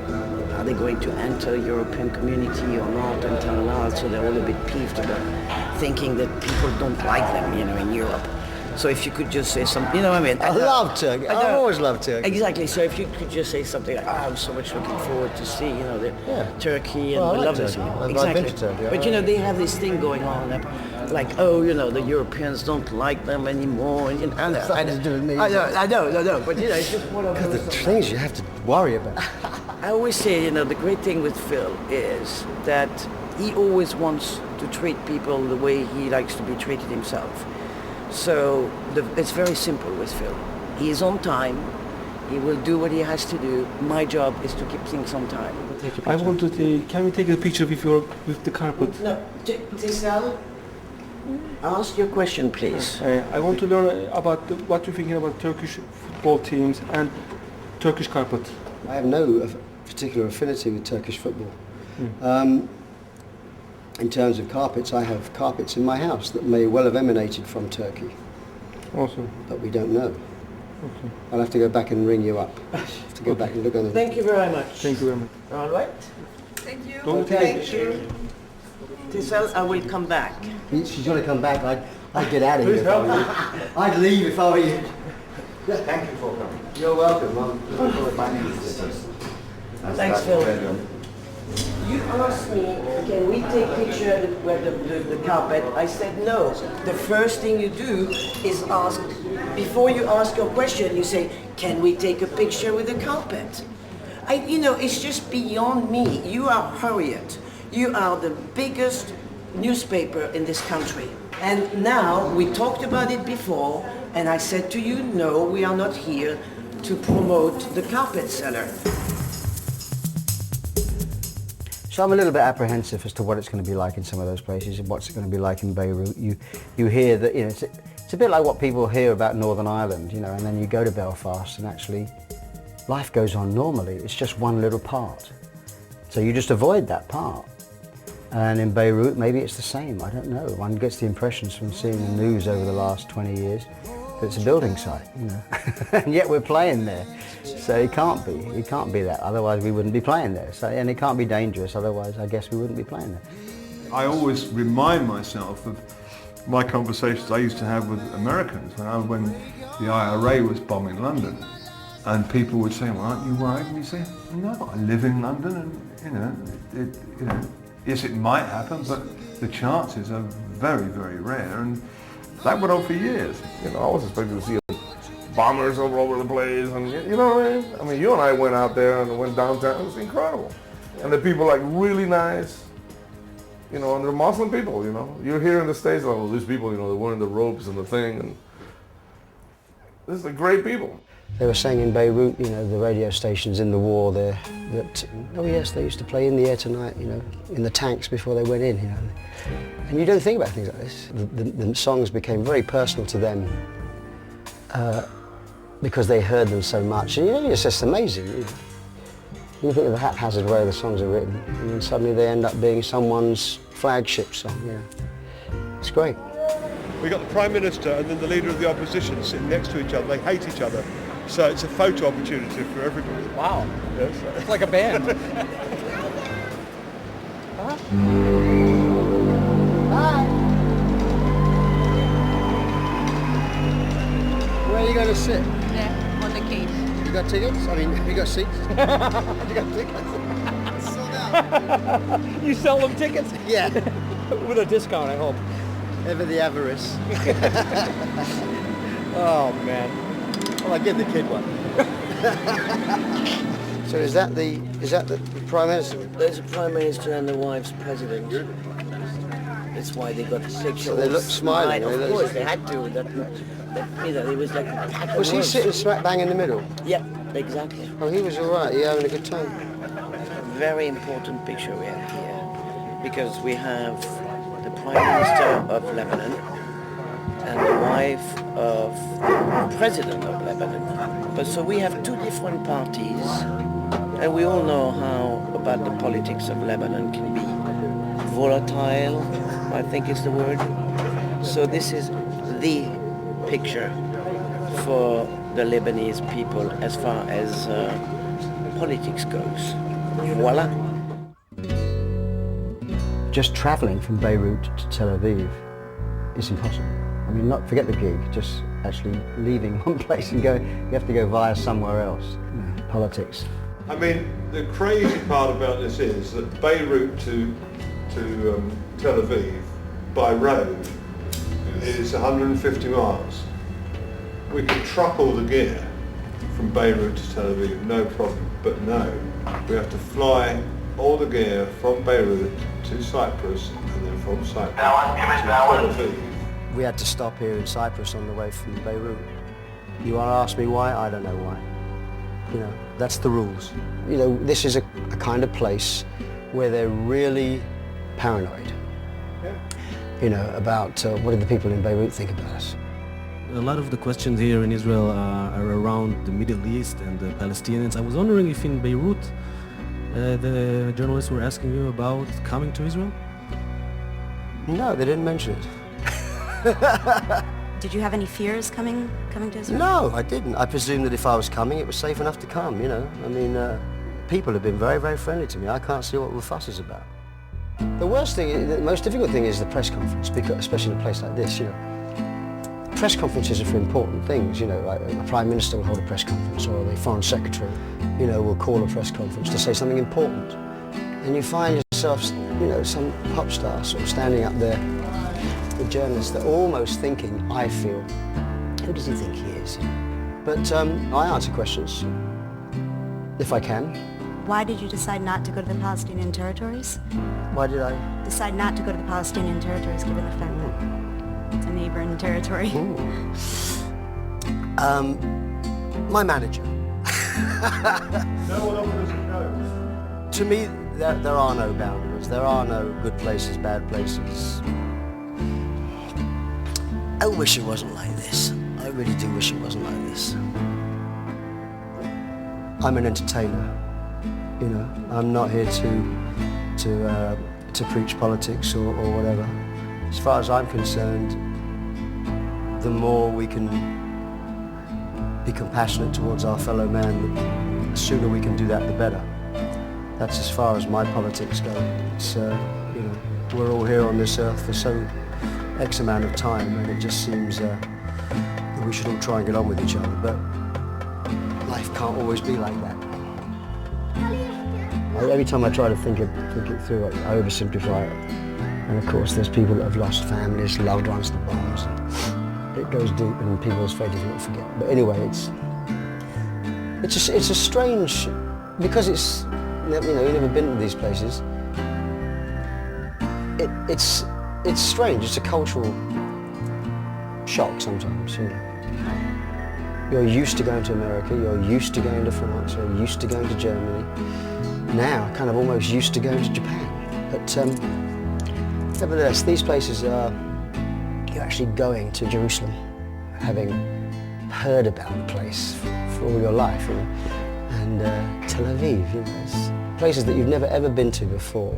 are they going to enter European community or not, and so they're all a bit peeved about thinking that people don't like them, you know, in Europe. So if you could just say something, you know what I mean? I love Turkey. I've always loved Turkey. Exactly. So if you could just say something like, I'm so much looking forward to see, you know, Turkey, and Well, I we like love this. Turkey. I've Exactly. been to Turkey. But you know, they have this thing going on, like, oh, you know, the Europeans don't like them anymore. And, you know, I know, Nothing to do with me. I know. But you know, it's just one of God, those the things you have to worry about. I always say, you know, the great thing with Phil is that he always wants to treat people the way he likes to be treated himself. So it's very simple with Phil. He is on time. He will do what he has to do. My job is to keep things on time. I want to take, can we take a picture with the carpet? No, Tisal, ask your question, please. I want to learn about what you're thinking about Turkish football teams and Turkish carpet. I have no particular affinity with Turkish football. In terms of carpets, I have carpets in my house that may well have emanated from Turkey. Awesome. But we don't know. Okay. I'll have to go back and ring you up. To go back and look on the... Thank you very much. Thank you very much. All right. Thank you. Don't Thank you. Tisal, I will come back. She's going to come back. I'd get out of here if I were you. I'd leave if I were you. Thank you for coming. You're welcome. I'm looking forward to finding you. Thanks, Phil. You asked me, can we take picture with the carpet? I said no. The first thing you do is ask, before you ask your question, you say, can we take a picture with the carpet? You know, it's just beyond me. You are Harriet. You are the biggest newspaper in this country. And now, we talked about it before, and I said to you, no, we are not here to promote the carpet seller. So I'm a little bit apprehensive as to what it's going to be like in some of those places and what's it going to be like in Beirut. You hear that, you know, it's a bit like what people hear about Northern Ireland, you know, and then you go to Belfast and actually life goes on normally. It's just one little part. So you just avoid that part. And in Beirut, maybe it's the same, I don't know. One gets the impressions from seeing the news over the last 20 years that it's a building site, you know, and yet we're playing there. So it can't be that, otherwise we wouldn't be playing there. So, and it can't be dangerous, otherwise I guess we wouldn't be playing there. I always remind myself of my conversations I used to have with Americans when the IRA was bombing London. And people would say, well, aren't you worried? And you say, no, I live in London and, you know, yes, it might happen, but the chances are very, very rare. And that went on for years. You know, I was expecting to see bombers all over the place, and you know what I mean? I mean, you and I went out there and went downtown. It was incredible. And the people like really nice, you know, and they're Muslim people, you know. You're here in the States, like, well, these people, you know, they're wearing the robes and the thing, and these are great people. They were saying in Beirut, you know, the radio stations in the war there, that, oh yes, they used to play In the Air Tonight, you know, in the tanks before they went in, you know. And you don't think about things like this. The songs became very personal to them because they heard them so much. And you know, it's just amazing. You think of the haphazard way the songs are written, and then suddenly they end up being someone's flagship song, you know. It's great. We got the Prime Minister and then the Leader of the Opposition sitting next to each other. They hate each other. So it's a photo opportunity for everybody. Wow. Yes. It's like a band. Huh? Hi. Where are you going to sit? There, on the cage. You got tickets? I mean, have you got seats? You got tickets? Sold out. You sell them tickets? Yeah. With a discount, I hope. Ever the avarice. Oh, man. Well, I give the kid one. So is that the Prime Minister? There's a Prime Minister and the wife's president. That's why they got the picture. So they look smiling. Of course, they had to. It was like a pack of Was he words. sitting smack bang in the middle? Yeah, exactly. Oh, he was all right. He having a good time. Very important picture we have here, because we have the Prime Minister of Lebanon and the wife of the President of Lebanon. But so we have two different parties, and we all know how about the politics of Lebanon can be volatile, I think is the word. So this is the picture for the Lebanese people as far as politics goes. Voila. Just travelling from Beirut to Tel Aviv is impossible. I mean, not forget the gig, just actually leaving one place and going, you have to go via somewhere else. Politics. I mean, the crazy part about this is that Beirut to Tel Aviv by road is 150 miles. We could truck all the gear from Beirut to Tel Aviv, no problem. But no, we have to fly all the gear from Beirut to Cyprus and then from Cyprus to Tel Aviv. We had to stop here in Cyprus on the way from Beirut. You want to ask me why? I don't know why. You know, that's the rules. You know, this is a kind of place where they're really paranoid. You know, about what did the people in Beirut think about us? A lot of the questions here in Israel are around the Middle East and the Palestinians. I was wondering if in Beirut the journalists were asking you about coming to Israel? No, they didn't mention it. Did you have any fears coming to Israel? No, I didn't. I presumed that if I was coming, it was safe enough to come, you know. I mean, people have been very, very friendly to me. I can't see what the fuss is about. The worst thing, the most difficult thing is the press conference, because, especially in a place like this, you know. Press conferences are for important things, you know, like a Prime Minister will hold a press conference, or the Foreign Secretary, you know, will call a press conference to say something important. And you find yourself, you know, some pop star sort of standing up there, the journalists, they're almost thinking, I feel, who does he think he is? But I answer questions, if I can. Why did you decide not to go to the Palestinian territories? Why did I? Decide not to go to the Palestinian territories, given the fact that it's a neighboring territory. My manager. No one offered us a show. To me, there are no boundaries. There are no good places, bad places. I wish it wasn't like this. I really do wish it wasn't like this. I'm an entertainer, you know. I'm not here to preach politics or whatever. As far as I'm concerned, the more we can be compassionate towards our fellow man, the sooner we can do that, the better. That's as far as my politics go. It's, you know, we're all here on this earth for so X amount of time, and it just seems that we should all try and get on with each other, but life can't always be like that. Every time I try to think it through, I oversimplify it. And of course, there's people that have lost families, loved ones to bombs. It goes deep, and people are afraid to forget. But anyway, it's a strange, because it's, you know, you've never been to these places. It's strange. It's a cultural shock sometimes. You know. You're used to going to America. You're used to going to France. You're used to going to Germany. Now, kind of almost used to going to Japan. But nevertheless, these places are, you're actually going to Jerusalem, having heard about the place for all your life, you know, and Tel Aviv, you know, it's places that you've never ever been to before.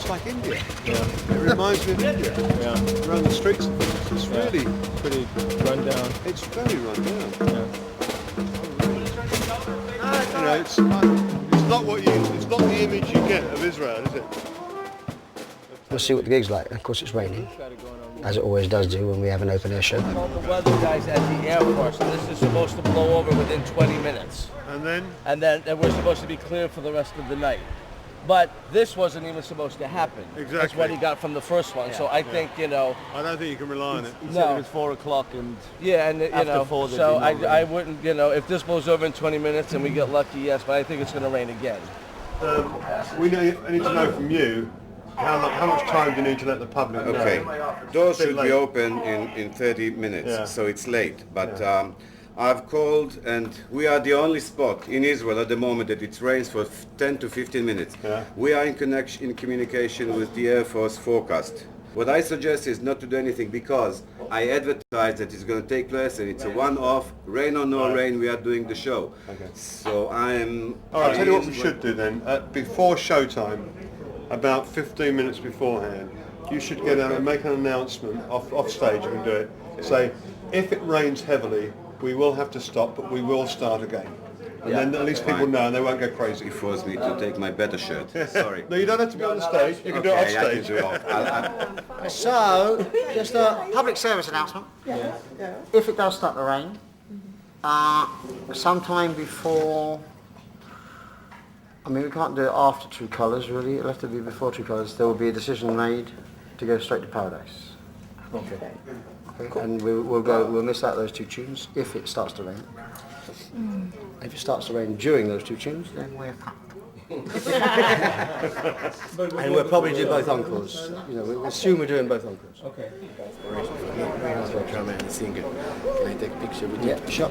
Like India. Yeah. It reminds me of India. Yeah. Around the streets and things. It's really pretty run down. It's very run down. Yeah. You know, it's not the image you get of Israel, is it? We'll see what the gig's like. Of course, it's raining, as it always does do when we have an open air show. I called the weather guys at the airport, and this is supposed to blow over within 20 minutes. And then? And we're supposed to be clear for the rest of the night. But this wasn't even supposed to happen. Exactly. That's what he got from the first one. Yeah, so I think, you know... I don't think you can rely on it. He said it was 4 o'clock and... Yeah, and, you know, 4, so I wouldn't, you know, if this blows over in 20 minutes and we get lucky, yes, but I think it's going to rain again. I need to know from you, how much time do you need to let the public know? Okay, doors should be open in 30 minutes, so it's late. But I've called, and we are the only spot in Israel at the moment that it rains for 10 to 15 minutes. Yeah. We are in communication with the Air Force forecast. What I suggest is not to do anything, because I advertise that it's going to take place and it's a one-off, rain or no rain, we are doing the show. Okay. So I'm... All right, I'll tell you what we should do then. Before showtime, about 15 minutes beforehand, you should get out and make an announcement off stage. You can do it. Say, if it rains heavily, we will have to stop, but we will start again. And then at least people know and they won't go crazy. You forced me to take my better shirt. Sorry. No, you don't have to be on the stage. You can do it off stage. I can do it off. So, just a public service announcement. Yeah. If it does start to rain, sometime before, I mean, we can't do it after True Colours, really. It'll have to be before True Colours. There will be a decision made to go straight to Paradise. Okay. Cool. And we'll miss out those 2 tunes if it starts to rain. If it starts to rain during those 2 tunes, then we're fucked. And we'll probably do both encores. You know, we'll assume we're doing both encores. Okay. Drummer and singer. Can I take a picture with you? Yeah, sure.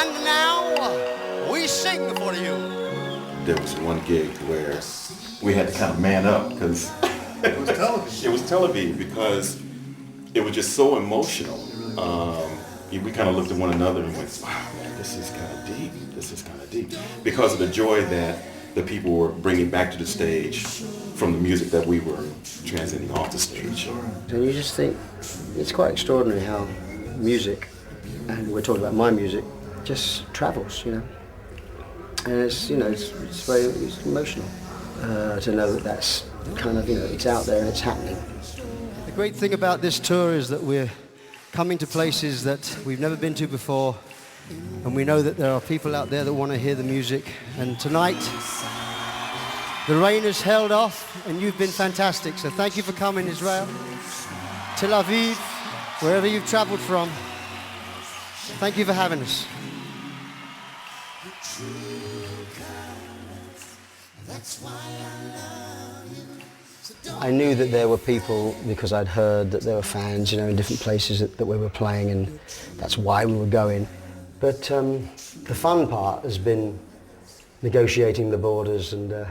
And now, we sing for you. There was one gig where we had to kind of man up because it was television. It was television because it was just so emotional. We kind of looked at one another and went, wow, man, this is kind of deep. This is kind of deep. Because of the joy that the people were bringing back to the stage from the music that we were transcending off the stage. And you just think, it's quite extraordinary how music, and we're talking about my music, just travels, you know. And it's, you know, it's emotional to know that that's kind of, you know, it's out there and it's happening. The great thing about this tour is that we're coming to places that we've never been to before, and we know that there are people out there that want to hear the music. And tonight, the rain has held off, and you've been fantastic. So thank you for coming, Israel, Tel Aviv, wherever you've traveled from. Thank you for having us. I knew that there were people because I'd heard that there were fans, you know, in different places that we were playing, and that's why we were going. But the fun part has been negotiating the borders and the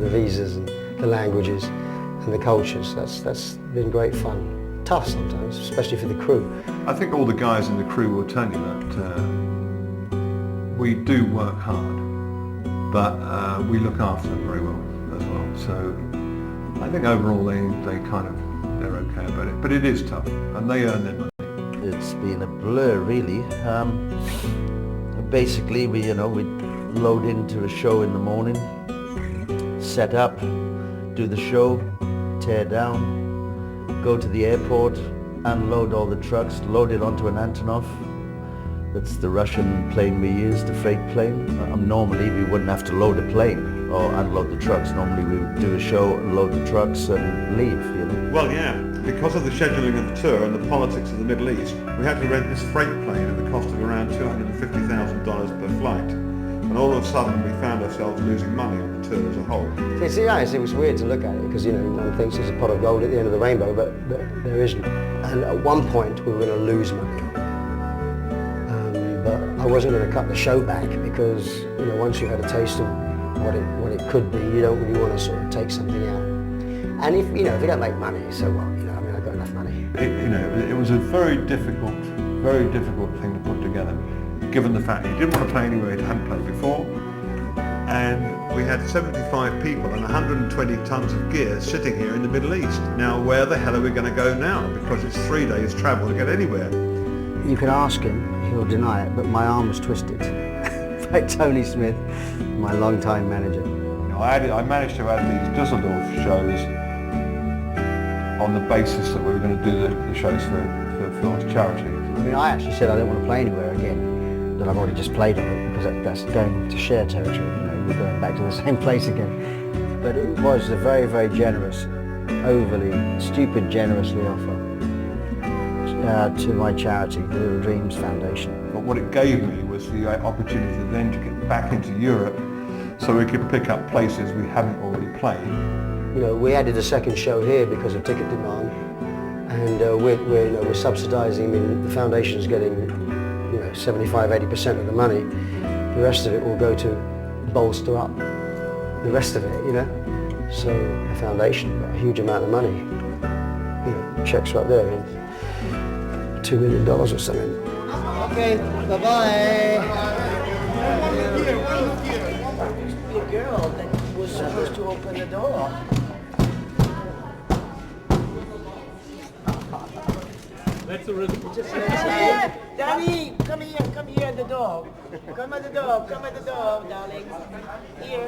visas and the languages and the cultures. That's been great fun. Tough sometimes, especially for the crew. I think all the guys in the crew will tell you that we do work hard, but we look after them very well as well. So I think overall they're okay about it, but it is tough, and they earn their money. It's been a blur, really. Basically, we load into a show in the morning, set up, do the show, tear down, go to the airport, unload all the trucks, load it onto an Antonov. That's the Russian plane we use, the freight plane. Normally we wouldn't have to load a plane or unload the trucks. Normally we would do a show, load the trucks and leave, you know. Well, yeah, because of the scheduling of the tour and the politics of the Middle East, we had to rent this freight plane at the cost of around $250,000 per flight. And all of a sudden we found ourselves losing money on the tour as a whole. It was weird to look at it because, you know, one thinks there's a pot of gold at the end of the rainbow, but there isn't. And at one point we were going to lose money. But I wasn't going to cut the show back because, you know, once you had a taste of what it could be, you don't really want to sort of take something out. And if you don't make money, so what? You know, I mean, I've got enough money. It was a very difficult thing to put together, given the fact he didn't want to play anywhere he hadn't played before, and we had 75 people and 120 tons of gear sitting here in the Middle East. Now, where the hell are we going to go now? Because it's 3 days travel to get anywhere. You can ask him, he'll deny it, but my arm was twisted by Tony Smith, my longtime manager. I managed to add these Dusseldorf shows on the basis that we were going to do the shows for Phil's charity. I mean, I actually said I don't want to play anywhere again, that I've already just played on it, because that's going to share territory, you know, we're going back to the same place again. But it was a very, very generous, overly, stupid, generously offer to my charity, the Little Dreams Foundation. But what it gave me was the opportunity then to get back into Europe so we could pick up places we hadn't already played. You know, we added a second show here because of ticket demand, and we're subsidising. I mean, the foundation's getting 75-80% of the money. The rest of it will go to bolster up the rest of it, you know. So the foundation got a huge amount of money. You know, checks right there. $2 million or something. Okay, bye-bye. The girl that was supposed to open the door. That's the rhythm. Danny, come here at the door. Come at the door, darling. Here.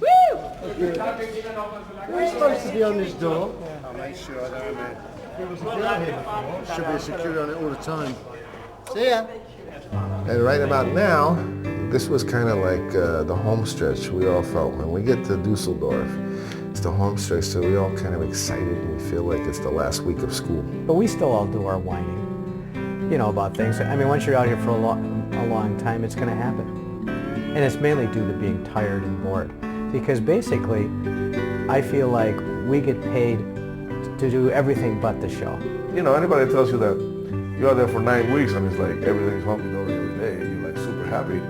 Woo! We're supposed to be on this door. I'll make sure I don't know. There was a girl here before. Should be a security on it all the time. See ya. And right about now, this was kind of like the home stretch we all felt. When we get to Dusseldorf, it's the home stretch, so we're all kind of excited and we feel like it's the last week of school. But we still all do our whining, you know, about things. I mean, once you're out here for a long time, it's going to happen. And it's mainly due to being tired and bored. Because basically, I feel like we get paid to do everything but the show. You know, anybody tells you that you're there for 9 weeks and it's like everything's hunky-dory every day, and you're like super happy.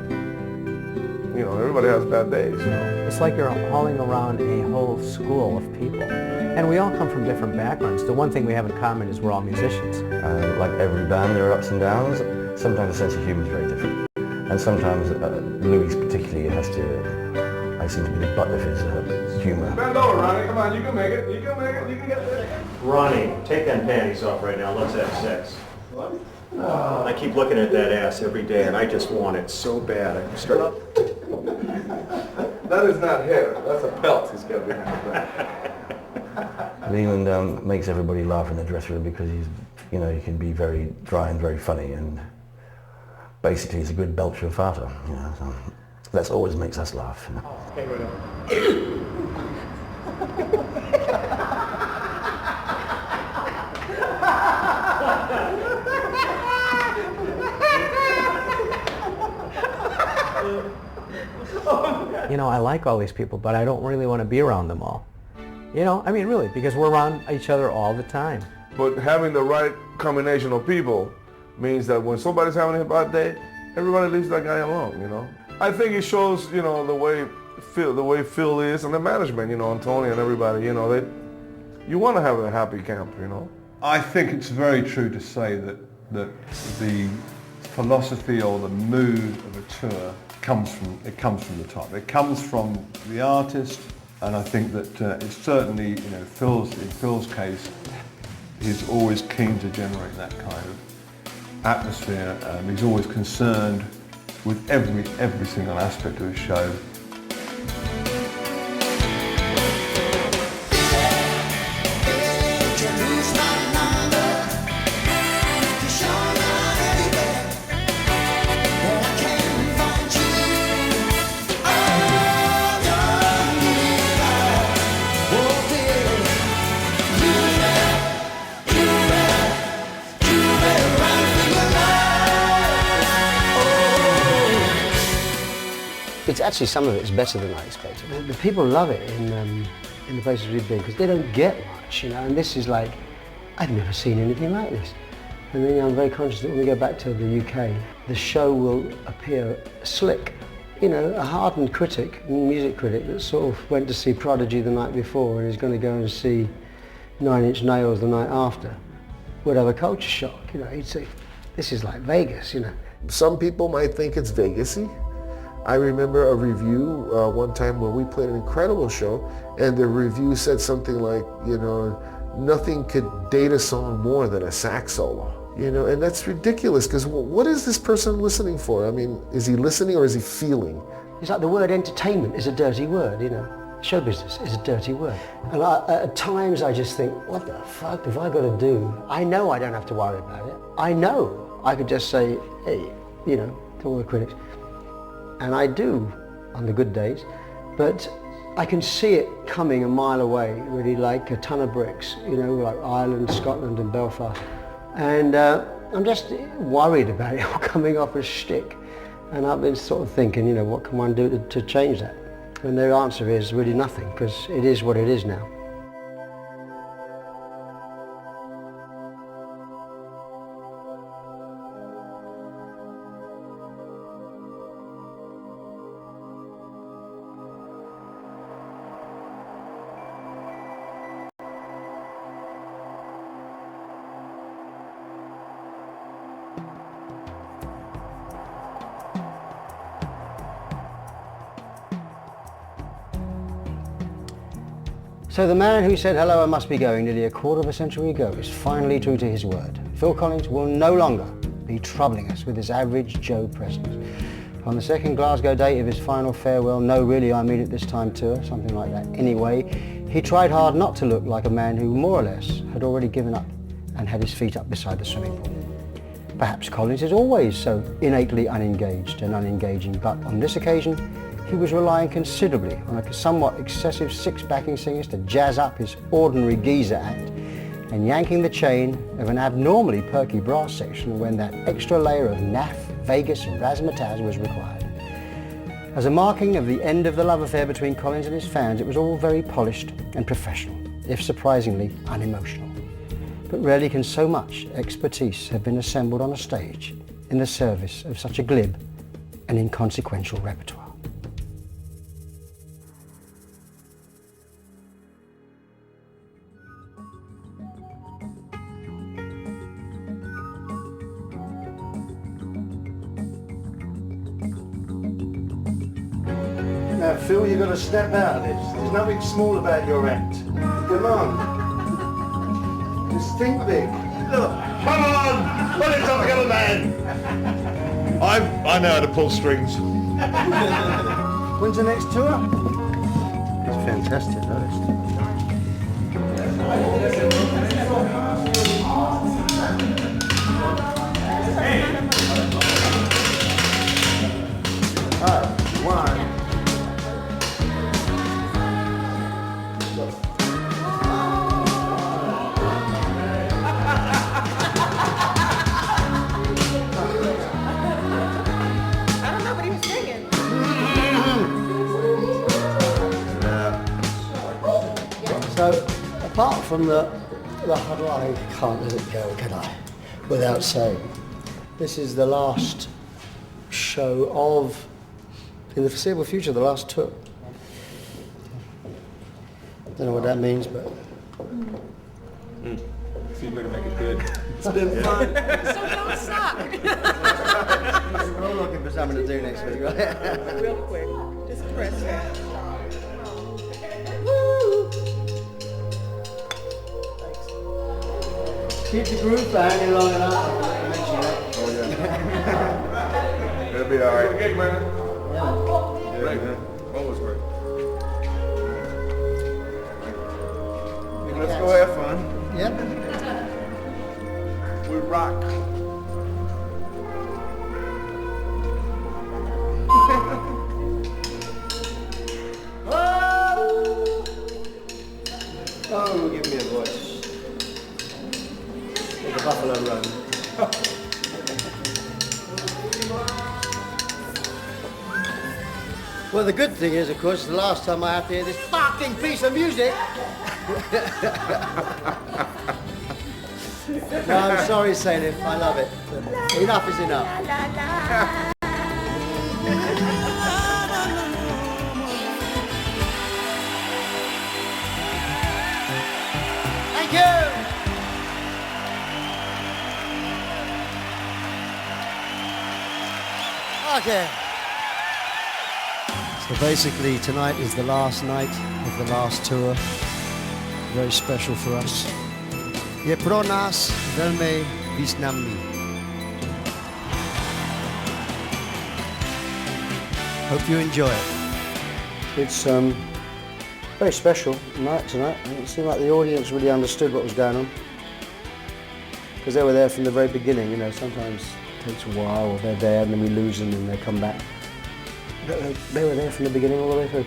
You know, everybody has bad days, you know. It's like you're hauling around a whole school of people. And we all come from different backgrounds. The one thing we have in common is we're all musicians. Like every band, there are ups and downs. Sometimes the sense of humor is very different. And sometimes Louis particularly has to, I seem to be the butt of his humor. Bend over, Ronnie. Come on, you can make it. You can make it. You can get there. Ronnie, take them panties off right now. Let's have sex. What? I keep looking at that ass every day, and I just want it so bad. I start up. That is not hair. That's a belt he's got behind his back. Leland makes everybody laugh in the dressing room because he's, you know, he can be very dry and very funny, and basically he's a good belcher and farter. You know, so that always makes us laugh. You know. Okay, whatever. You know, I like all these people, but I don't really want to be around them all. You know, I mean, really, because we're around each other all the time. But having the right combination of people means that when somebody's having a bad day, everybody leaves that guy alone, you know. I think it shows, you know, the way Phil is and the management, you know, and Tony and everybody, you know, you want to have a happy camp, you know. I think it's very true to say that the philosophy or the mood of a tour comes from the top. It comes from the artist, and I think that it's certainly, you know, in Phil's case, he's always keen to generate that kind of atmosphere. He's always concerned with every single aspect of his show. It's actually, some of it is better than I expected. The people love it in the places we've been because they don't get much, you know, and this is like, I've never seen anything like this. And then I'm very conscious that when we go back to the UK, the show will appear slick. You know, a hardened critic, music critic that sort of went to see Prodigy the night before and is going to go and see 9 Inch Nails the night after would have a culture shock, you know. He'd say, this is like Vegas, you know. Some people might think it's Vegas-y. I remember a review one time where we played an incredible show, and the review said something like, you know, nothing could date a song more than a sax solo. You know, and that's ridiculous, because what is this person listening for? I mean, is he listening or is he feeling? It's like the word entertainment is a dirty word, you know. Show business is a dirty word. And at times I just think, what the fuck have I got to do? I know I don't have to worry about it. I know I could just say, hey, you know, to all the critics. And I do on the good days, but I can see it coming a mile away, really, like a ton of bricks, you know, like Ireland, Scotland and Belfast. And I'm just worried about it all coming off as shtick. And I've been sort of thinking, you know, what can one do to change that? And the answer is really nothing, because it is what it is now. So the man who said, hello, I must be going, nearly a quarter of a century ago, is finally true to his word. Phil Collins will no longer be troubling us with his average Joe presence. On the second Glasgow date of his final farewell, no really I mean it this time tour, something like that. Anyway, he tried hard not to look like a man who more or less had already given up and had his feet up beside the swimming pool. Perhaps Collins is always so innately unengaged and unengaging, but on this occasion, he was relying considerably on a somewhat excessive 6 backing singers to jazz up his ordinary geezer act and yanking the chain of an abnormally perky brass section when that extra layer of naff, Vegas and razzmatazz was required. As a marking of the end of the love affair between Collins and his fans, it was all very polished and professional. if surprisingly unemotional. But rarely can so much expertise have been assembled on a stage in the service of such a glib and inconsequential repertoire. Now, Phil, you've got to step out of this. There's nothing small about your act. Come on. Just think big. Look. Come on! Put it up together, man! I know how to pull strings. When's the next tour? It's fantastic, So, apart from the huddle, I can't let it go, can I? Without saying, this is the last show of, in the foreseeable future, the last tour. Don't know what that means, but... So you better make it good. It's been fun. So don't suck. We're all looking for something to do next week, right? Real quick, just press that. Keep the groove for hanging long enough. Oh yeah. It'll be all right. Okay, man. Yeah, Great. man. Always great. Let's go have fun. Yep. We rock. Oh, give me a voice. Like a buffalo run. Well, the good thing is, of course, the last time I have to hear this fucking piece of music. No, I'm sorry, Salif. I love it. But enough is enough. Thank you. Okay. So basically, tonight is the last night of the last tour. Very special for us. Je pro nás velmi významný. Hope you enjoy it. It's very special night tonight. It seemed like the audience really understood what was going on. Because they were there from the very beginning, you know, sometimes it takes a while, or they're there and then we lose them and they come back. But they were there from the beginning all the way through.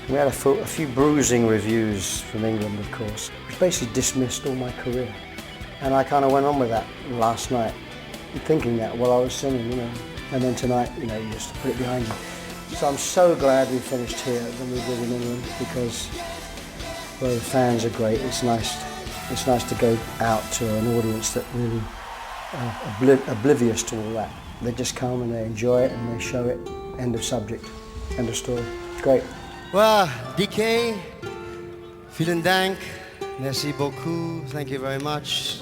We had a few bruising reviews from England, of course, which basically dismissed all my career. And I kind of went on with that last night, thinking that while I was singing, you know. And then tonight, you know, you just put it behind you. So I'm so glad we finished here than we did in England, because, well, the fans are great. It's nice to go out to an audience that really are oblivious to all that. They just come and they enjoy it and they show it. End of subject. End of story. Great. Well, DK, vielen Dank. Merci beaucoup. Thank you very much.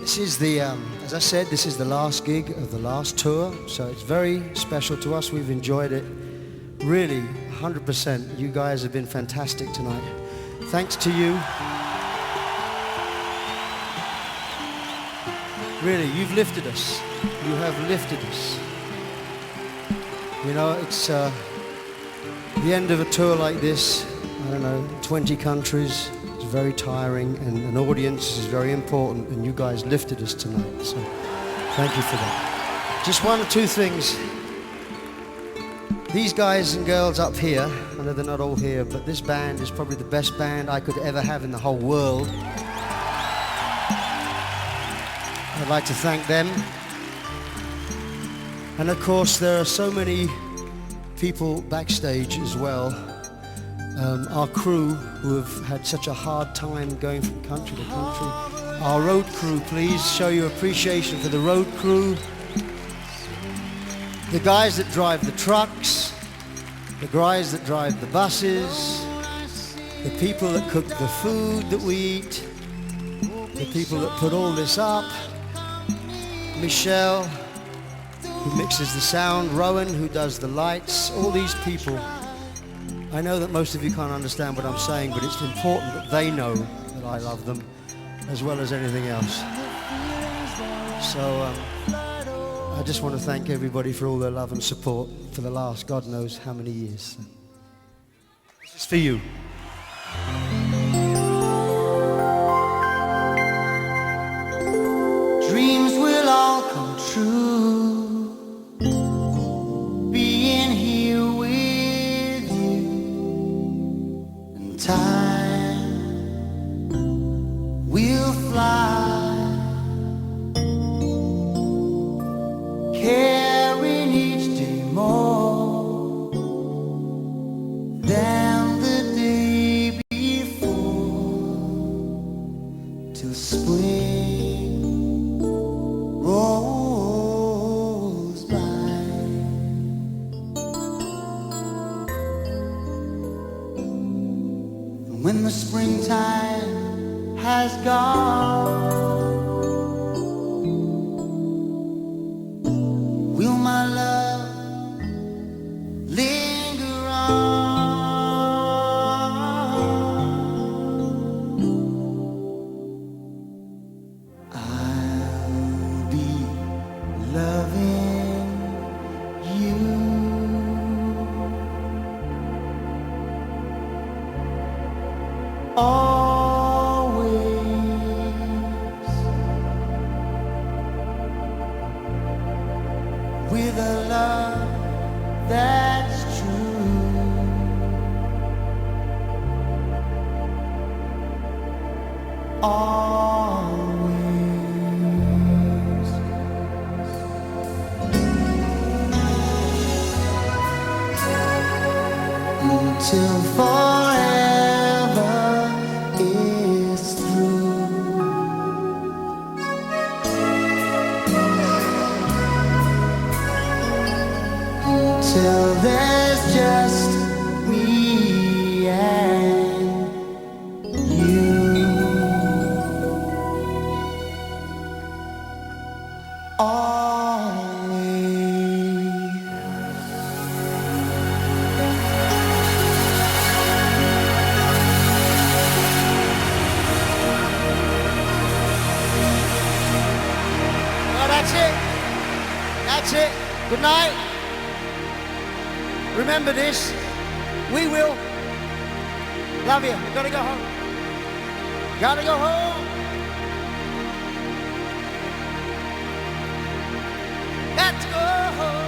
This is the, as I said, this is the last gig of the last tour, so it's very special to us. We've enjoyed it. Really, 100%. You guys have been fantastic tonight. Thanks to you. Really, you've lifted us. You have lifted us. You know, it's the end of a tour like this, I don't know, 20 countries. It's very tiring, and an audience is very important, and you guys lifted us tonight, so thank you for that. Just one or two things. These guys and girls up here, I know they're not all here, but this band is probably the best band I could ever have in the whole world. I'd like to thank them. And of course, there are so many people backstage as well. our crew who have had such a hard time going from country to country. Our road crew, please show your appreciation for the road crew. The guys that drive the trucks, the guys that drive the buses, the people that cook the food that we eat, the people that put all this up, Michelle, who mixes the sound, Rowan, who does the lights, all these people. I know that most of you can't understand what I'm saying, but it's important that they know that I love them as well as anything else. So I just want to thank everybody for all their love and support for the last God knows how many years. This is for you. Dreams will all come true, being here with you, and time will fly, carrying each day more than the day before, till spring rolls by. And when the springtime has gone, will my love linger on? I'll be loving you always, with a love that's true. Always. Until forever is through. Until there's just me and you. Well, that's it. That's it. Good night. Remember this. We will. Love you. You gotta go home. Gotta go home. Let's go home.